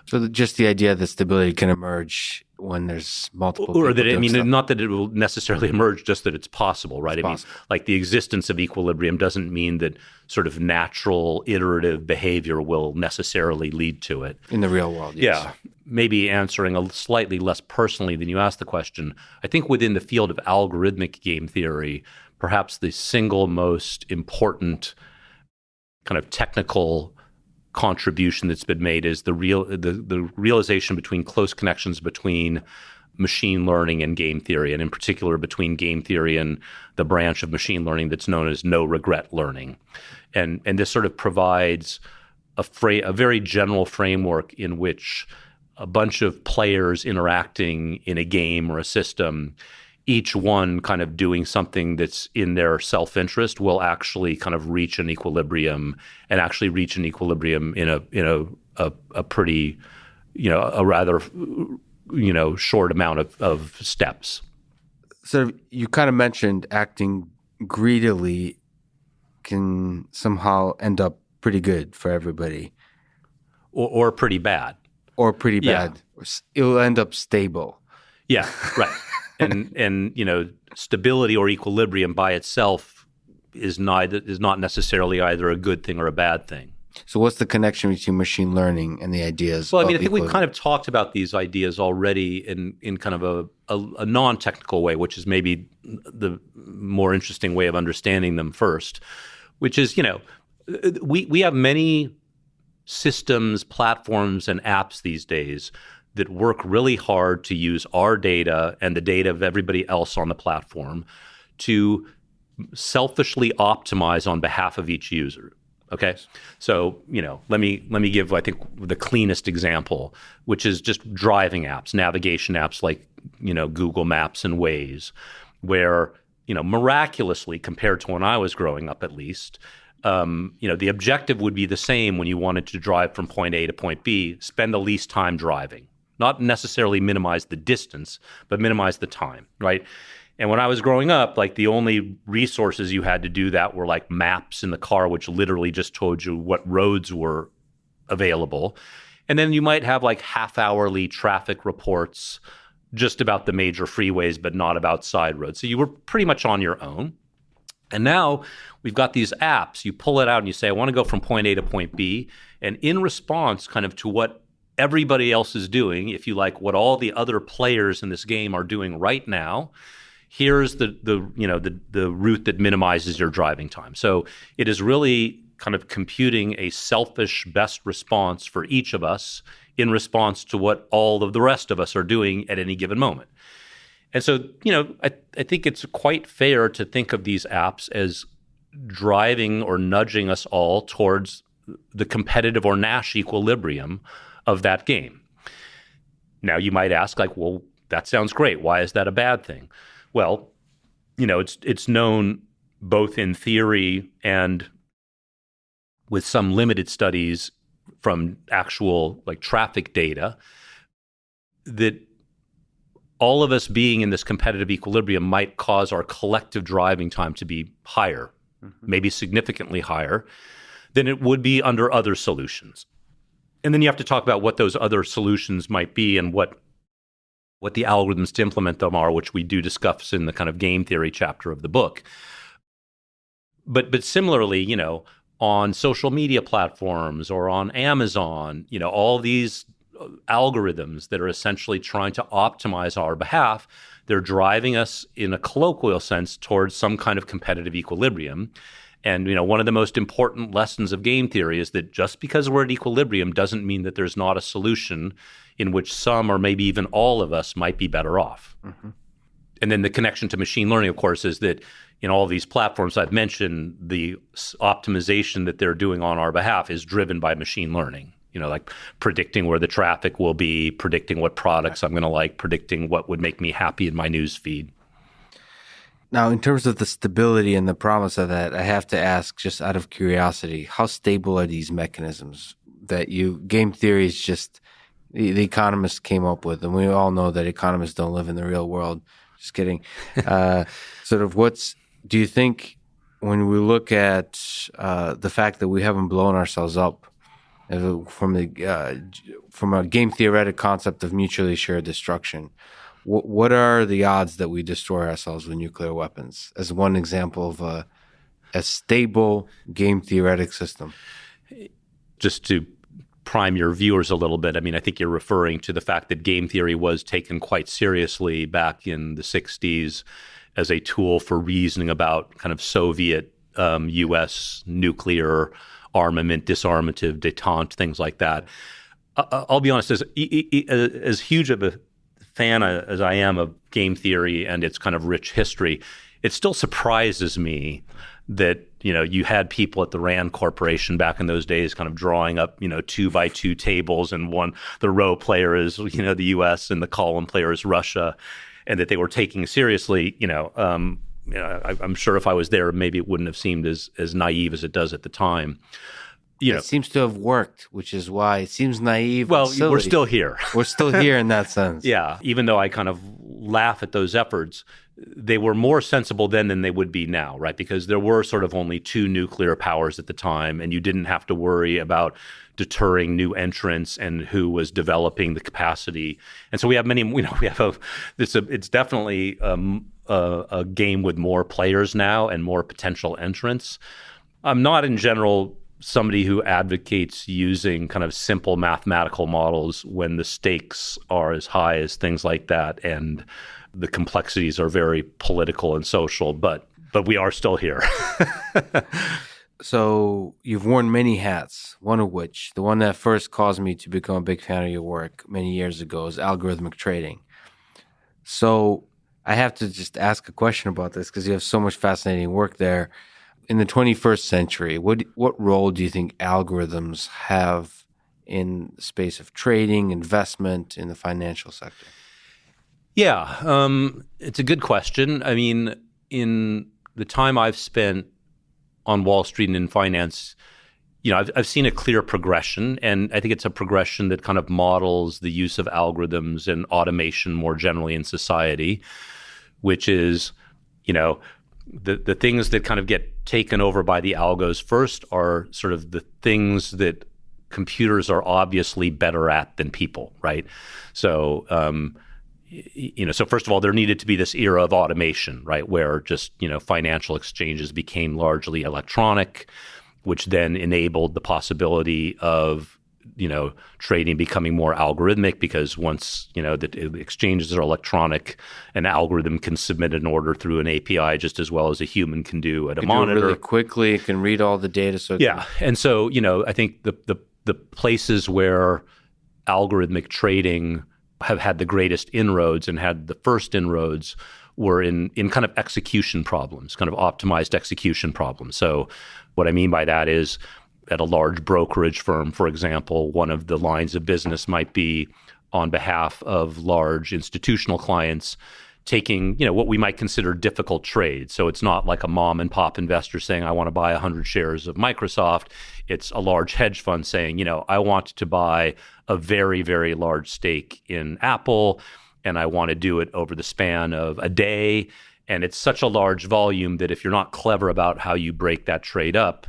So just the idea that stability can emerge when there's multiple or that, stuff. not that it will necessarily emerge, just that it's possible, right? Like the existence of equilibrium doesn't mean that sort of natural iterative behavior will necessarily lead to it. In the real world, yes. Yeah. Maybe answering a slightly less personally than you asked the question, I think within the field of algorithmic game theory, perhaps the single most important kind of technical contribution that's been made is the realization between close connections between machine learning and game theory, and in particular between game theory and the branch of machine learning that's known as no regret learning. And this sort of provides a very general framework in which a bunch of players interacting in a game or a system, each one kind of doing something that's in their self-interest, will actually kind of reach an equilibrium, and actually reach an equilibrium in a pretty, a rather, short amount of steps. So you kind of mentioned acting greedily can somehow end up pretty good for everybody. Or pretty bad. Or pretty bad. Yeah. It'll end up stable. Yeah, right. And stability or equilibrium by itself is not necessarily either a good thing or a bad thing. So what's the connection between machine learning and the ideas? Well, I think we've kind of talked about these ideas already in kind of a non-technical way, which is maybe the more interesting way of understanding them first, which is, we have many systems, platforms, and apps these days that work really hard to use our data and the data of everybody else on the platform to selfishly optimize on behalf of each user. Okay, so let me give, I think, the cleanest example, which is just driving apps, navigation apps like Google Maps and Waze, where miraculously, compared to when I was growing up, at least, the objective would be the same when you wanted to drive from point A to point B: spend the least time driving. Not necessarily minimize the distance, but minimize the time, right? And when I was growing up, like the only resources you had to do that were like maps in the car, which literally just told you what roads were available. And then you might have like half-hourly traffic reports just about the major freeways, but not about side roads. So you were pretty much on your own. And now we've got these apps. You pull it out and you say, I want to go from point A to point B. And in response kind of to what everybody else is doing, if you like, what all the other players in this game are doing right now, here's the route that minimizes your driving time. So it is really kind of computing a selfish best response for each of us in response to what all of the rest of us are doing at any given moment. And so, I think it's quite fair to think of these apps as driving or nudging us all towards the competitive or Nash equilibrium of that game. Now, you might ask, like, well, that sounds great. Why is that a bad thing? Well, it's known both in theory and with some limited studies from actual like traffic data that all of us being in this competitive equilibrium might cause our collective driving time to be higher, maybe significantly higher than it would be under other solutions. And then you have to talk about what those other solutions might be and what the algorithms to implement them are, which we do discuss in the kind of game theory chapter of the book. But similarly, on social media platforms or on Amazon, all these algorithms that are essentially trying to optimize our behalf, they're driving us in a colloquial sense towards some kind of competitive equilibrium. And, one of the most important lessons of game theory is that just because we're at equilibrium doesn't mean that there's not a solution in which some or maybe even all of us might be better off. Mm-hmm. And then the connection to machine learning, of course, is that in all these platforms I've mentioned, the optimization that they're doing on our behalf is driven by machine learning. Like predicting where the traffic will be, predicting what products I'm going to like, predicting what would make me happy in my news feed. Now, in terms of the stability and the promise of that, I have to ask, just out of curiosity, how stable are these mechanisms that game theory is just the economists came up with? And we all know that economists don't live in the real world. Just kidding. Do you think when we look at the fact that we haven't blown ourselves up from a game theoretic concept of mutually shared destruction, what are the odds that we destroy ourselves with nuclear weapons as one example of a stable game theoretic system? Just to prime your viewers a little bit, I think you're referring to the fact that game theory was taken quite seriously back in the 60s as a tool for reasoning about kind of Soviet, U.S. nuclear armament, disarmative, détente, things like that. I'll be honest, as huge of a fan as I am of game theory and its kind of rich history, it still surprises me that you had people at the Rand Corporation back in those days kind of drawing up 2x2 tables, and the row player is the U.S. and the column player is Russia, and that they were taking seriously. I'm sure if I was there, maybe it wouldn't have seemed as naive as it does at the time. It seems to have worked, which is why it seems naive. Well, we're still here. We're still here in that sense. Yeah. Even though I kind of laugh at those efforts, they were more sensible then than they would be now, right? Because there were sort of only two nuclear powers at the time, and you didn't have to worry about deterring new entrants and who was developing the capacity. And so we have many, it's definitely a game with more players now and more potential entrants. I'm not in general somebody who advocates using kind of simple mathematical models when the stakes are as high as things like that and the complexities are very political and social, but we are still here. So you've worn many hats, one of which, the one that first caused me to become a big fan of your work many years ago, is algorithmic trading. So I have to just ask a question about this because you have so much fascinating work there. In the 21st century, what role do you think algorithms have in the space of trading, investment, in the financial sector? Yeah, it's a good question. In the time I've spent on Wall Street and in finance, I've seen a clear progression, and I think it's a progression that kind of models the use of algorithms and automation more generally in society, which is, the things that kind of get taken over by the algos first are sort of the things that computers are obviously better at than people, right? So, so first of all, there needed to be this era of automation, right, where just, financial exchanges became largely electronic, which then enabled the possibility of trading becoming more algorithmic, because once, the exchanges are electronic, an algorithm can submit an order through an API just as well as a human can do at a monitor. Do it really quickly. It can read all the data. And so, I think the places where algorithmic trading have had the greatest inroads and had the first inroads were in kind of execution problems, kind of optimized execution problems. So what I mean by that is, at a large brokerage firm, for example, one of the lines of business might be on behalf of large institutional clients taking, what we might consider difficult trades. So it's not like a mom and pop investor saying, I want to buy 100 shares of Microsoft. It's a large hedge fund saying, I want to buy a very, very large stake in Apple, and I want to do it over the span of a day. And it's such a large volume that if you're not clever about how you break that trade up,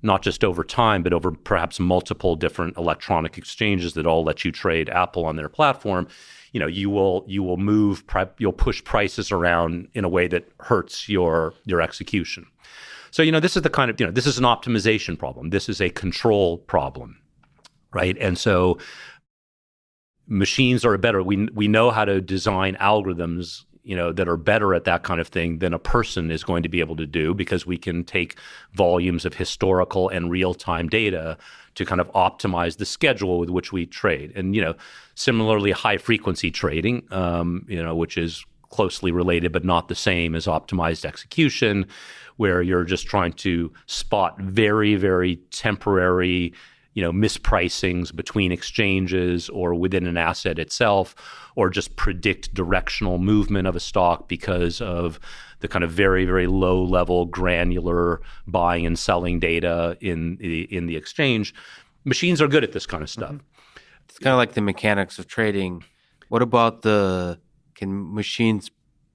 not just over time, but over perhaps multiple different electronic exchanges that all let you trade Apple on their platform, you'll push prices around in a way that hurts your execution. So, this is the kind of, this is an optimization problem. This is a control problem, right? And so machines are better. We know how to design algorithms, that are better at that kind of thing than a person is going to be able to do, because we can take volumes of historical and real-time data to kind of optimize the schedule with which we trade. And, similarly, high-frequency trading, which is closely related but not the same as optimized execution, where you're just trying to spot very, very temporary mispricings between exchanges or within an asset itself, or just predict directional movement of a stock because of the kind of very, very low level granular buying and selling data in the exchange. Machines are good at this kind of stuff. Mm-hmm. It's kind of like the mechanics of trading. What about can machines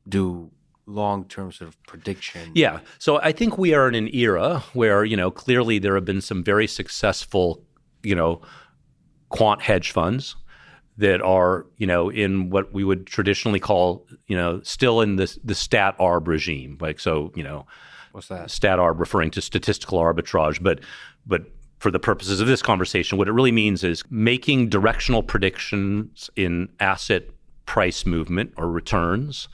do long-term sort of prediction? Yeah. So I think we are in an era where, clearly there have been some very successful quant hedge funds that are, in what we would traditionally call, still in the stat arb regime. What's that? Stat arb referring to statistical arbitrage, but for the purposes of this conversation, what it really means is making directional predictions in asset price movement or returns.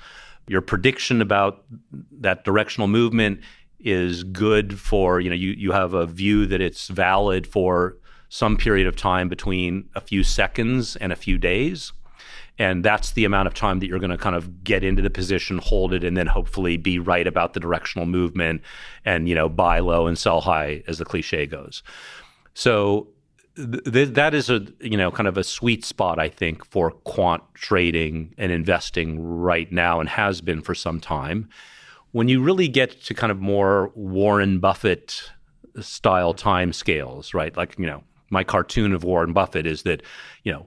Your prediction about that directional movement is good for, you have a view that it's valid for some period of time between a few seconds and a few days. And that's the amount of time that you're going to kind of get into the position, hold it, and then hopefully be right about the directional movement and, buy low and sell high, as the cliche goes. So that is a, kind of a sweet spot, I think, for quant trading and investing right now, and has been for some time. When you really get to kind of more Warren Buffett style time scales, right? Like, my cartoon of Warren Buffett is that,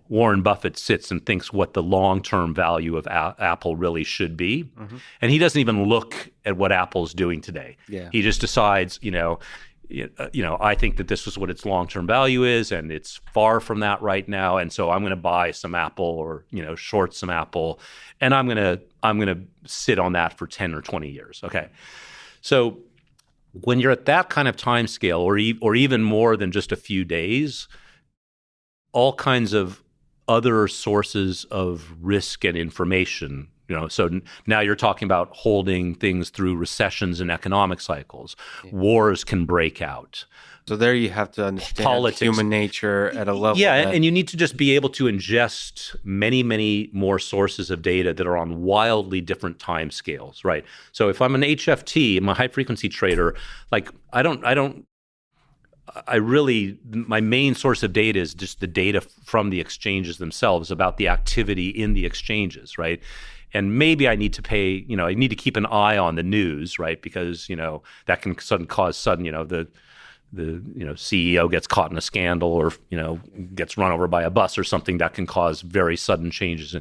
Warren Buffett sits and thinks what the long-term value of Apple really should be. Mm-hmm. And he doesn't even look at what Apple's doing today. Yeah. He just decides, I think that this is what its long-term value is, and it's far from that right now. And so I'm going to buy some Apple, or, short some Apple, and I'm going to sit on that for 10 or 20 years. Okay. So when you're at that kind of time scale, or even more than just a few days, all kinds of other sources of risk and information, so now you're talking about holding things through recessions and economic cycles. Yeah. Wars can break out. So there you have to understand politics, human nature at a level. Yeah, and you need to just be able to ingest many, many more sources of data that are on wildly different time scales, right? So if I'm an HFT, I'm a high frequency trader, like my main source of data is just the data from the exchanges themselves about the activity in the exchanges, right? And maybe I need to pay, I need to keep an eye on the news, right? Because, that can cause sudden, the CEO gets caught in a scandal, or gets run over by a bus or something that can cause very sudden changes.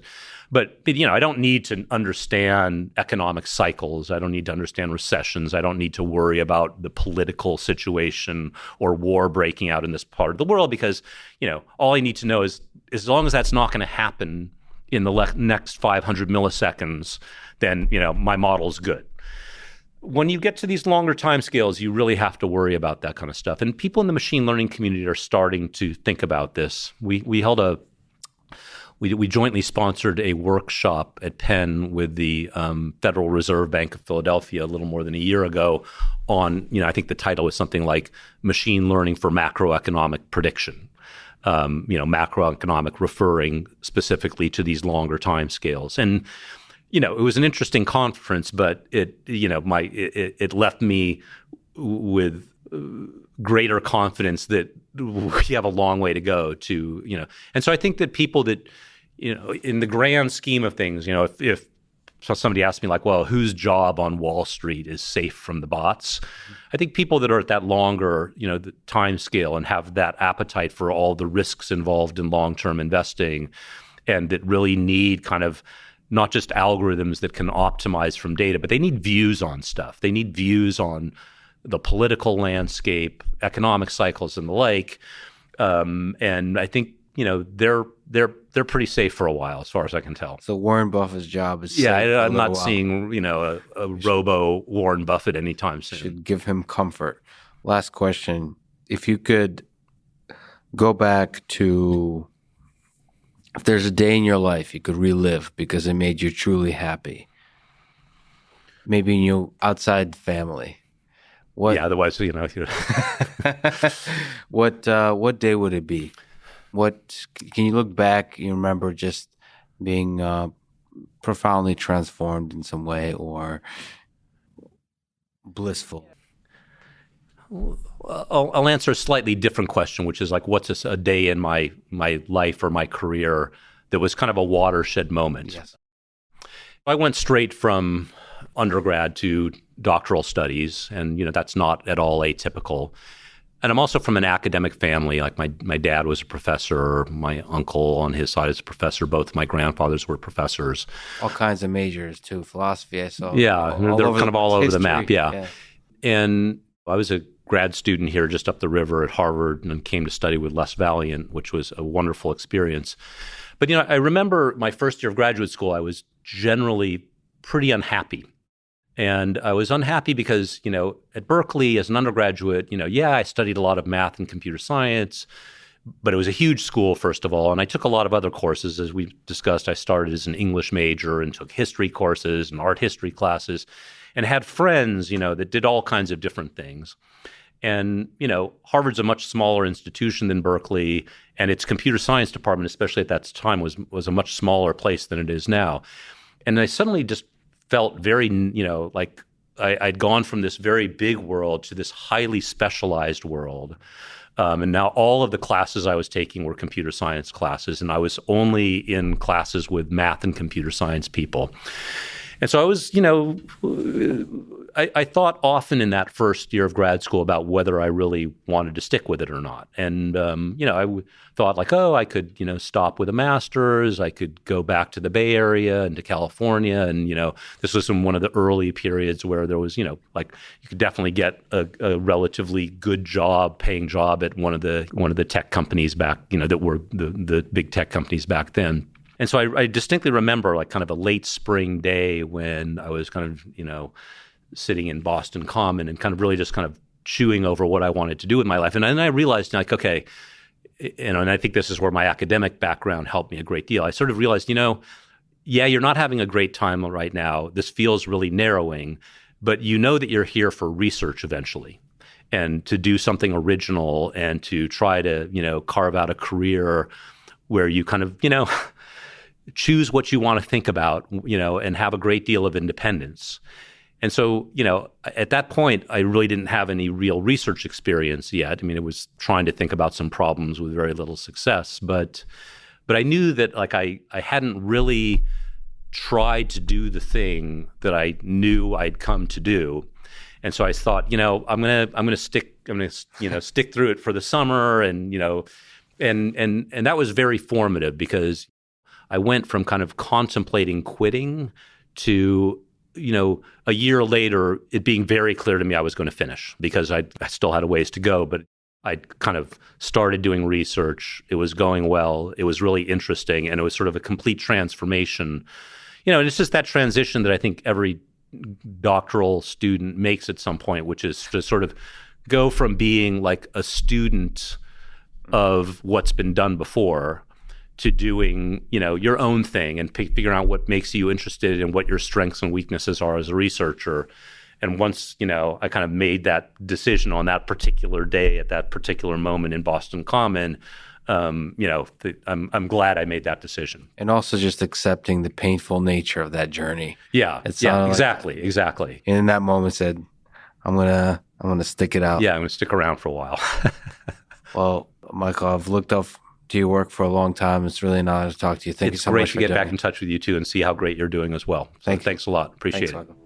But I don't need to understand economic cycles. I don't need to understand recessions. I don't need to worry about the political situation or war breaking out in this part of the world, because all I need to know is, as long as that's not going to happen in the next 500 milliseconds, then my model's good. When you get to these longer time scales, you really have to worry about that kind of stuff. And people in the machine learning community are starting to think about this. We jointly sponsored a workshop at Penn with the Federal Reserve Bank of Philadelphia a little more than a year ago on, I think the title was something like Machine Learning for Macroeconomic Prediction. Macroeconomic referring specifically to these longer time scales. And it was an interesting conference, but it left me with greater confidence that we have a long way to go to, And so I think that people that, in the grand scheme of things, if somebody asked me like, well, whose job on Wall Street is safe from the bots? I think people that are at that longer, the time scale and have that appetite for all the risks involved in long-term investing, and that really need kind of not just algorithms that can optimize from data, but they need views on stuff. They need views on the political landscape, economic cycles, and the like. And I think they're pretty safe for a while, as far as I can tell. So Warren Buffett's job is I'm not seeing a robo Warren Buffett anytime soon. Should give him comfort. Last question: if you could go back to, if there's a day in your life you could relive because it made you truly happy, maybe in your outside family. Otherwise, what day would it be? What can you look back? You remember just being profoundly transformed in some way or blissful? I'll answer a slightly different question, which is like, what's a day in my life or my career that was kind of a watershed moment? Yes. I went straight from undergrad to doctoral studies, and that's not at all atypical. And I'm also from an academic family. Like my dad was a professor, my uncle on his side is a professor. Both my grandfathers were professors. All kinds of majors too, philosophy. I saw. Yeah, they're kind of all over the map. Yeah. Yeah. And I was a grad student here just up the river at Harvard, and came to study with Les Valiant, which was a wonderful experience. But I remember my first year of graduate school, I was generally pretty unhappy. And I was unhappy because, at Berkeley as an undergraduate, I studied a lot of math and computer science, but it was a huge school, first of all. And I took a lot of other courses. As we discussed, I started as an English major and took history courses and art history classes and had friends, that did all kinds of different things. And, Harvard's a much smaller institution than Berkeley, and its computer science department, especially at that time, was a much smaller place than it is now. And I suddenly just felt very, like I'd gone from this very big world to this highly specialized world. And now all of the classes I was taking were computer science classes, and I was only in classes with math and computer science people. And so I was, I thought often in that first year of grad school about whether I really wanted to stick with it or not. And, I thought like, I could, stop with a master's. I could go back to the Bay Area and to California. And, this was in one of the early periods where there was, like you could definitely get a relatively good paying job at one of the tech companies back, that were the big tech companies back then. And so I distinctly remember like kind of a late spring day when I was kind of, sitting in Boston Common and kind of really just kind of chewing over what I wanted to do with my life. And then I realized like, okay, and I think this is where my academic background helped me a great deal. I sort of realized, you're not having a great time right now. This feels really narrowing, but that you're here for research eventually and to do something original and to try to, carve out a career where you kind of, choose what you want to think about, and have a great deal of independence. And so, at that point, I really didn't have any real research experience yet. I mean, it was trying to think about some problems with very little success. But I knew that like I hadn't really tried to do the thing that I knew I'd come to do. And so I thought, I'm gonna stick through it for the summer, and and that was very formative because I went from kind of contemplating quitting to, a year later, it being very clear to me I was going to finish because I still had a ways to go, but I'd kind of started doing research. It was going well. It was really interesting. And it was sort of a complete transformation. And it's just that transition that I think every doctoral student makes at some point, which is to sort of go from being like a student of what's been done before to doing, your own thing and figuring out what makes you interested and what your strengths and weaknesses are as a researcher. And once, I kind of made that decision on that particular day at that particular moment in Boston Common, I'm glad I made that decision. And also just accepting the painful nature of that journey. Yeah, exactly. And in that moment said, I'm gonna stick it out. Yeah, I'm gonna stick around for a while. Well, Michael, I've looked up to your work for a long time. It's really an honor to talk to you. Thank you so much for doing it. It's great to get back in touch with you too and see how great you're doing as well. So thanks a lot. Appreciate it. Michael.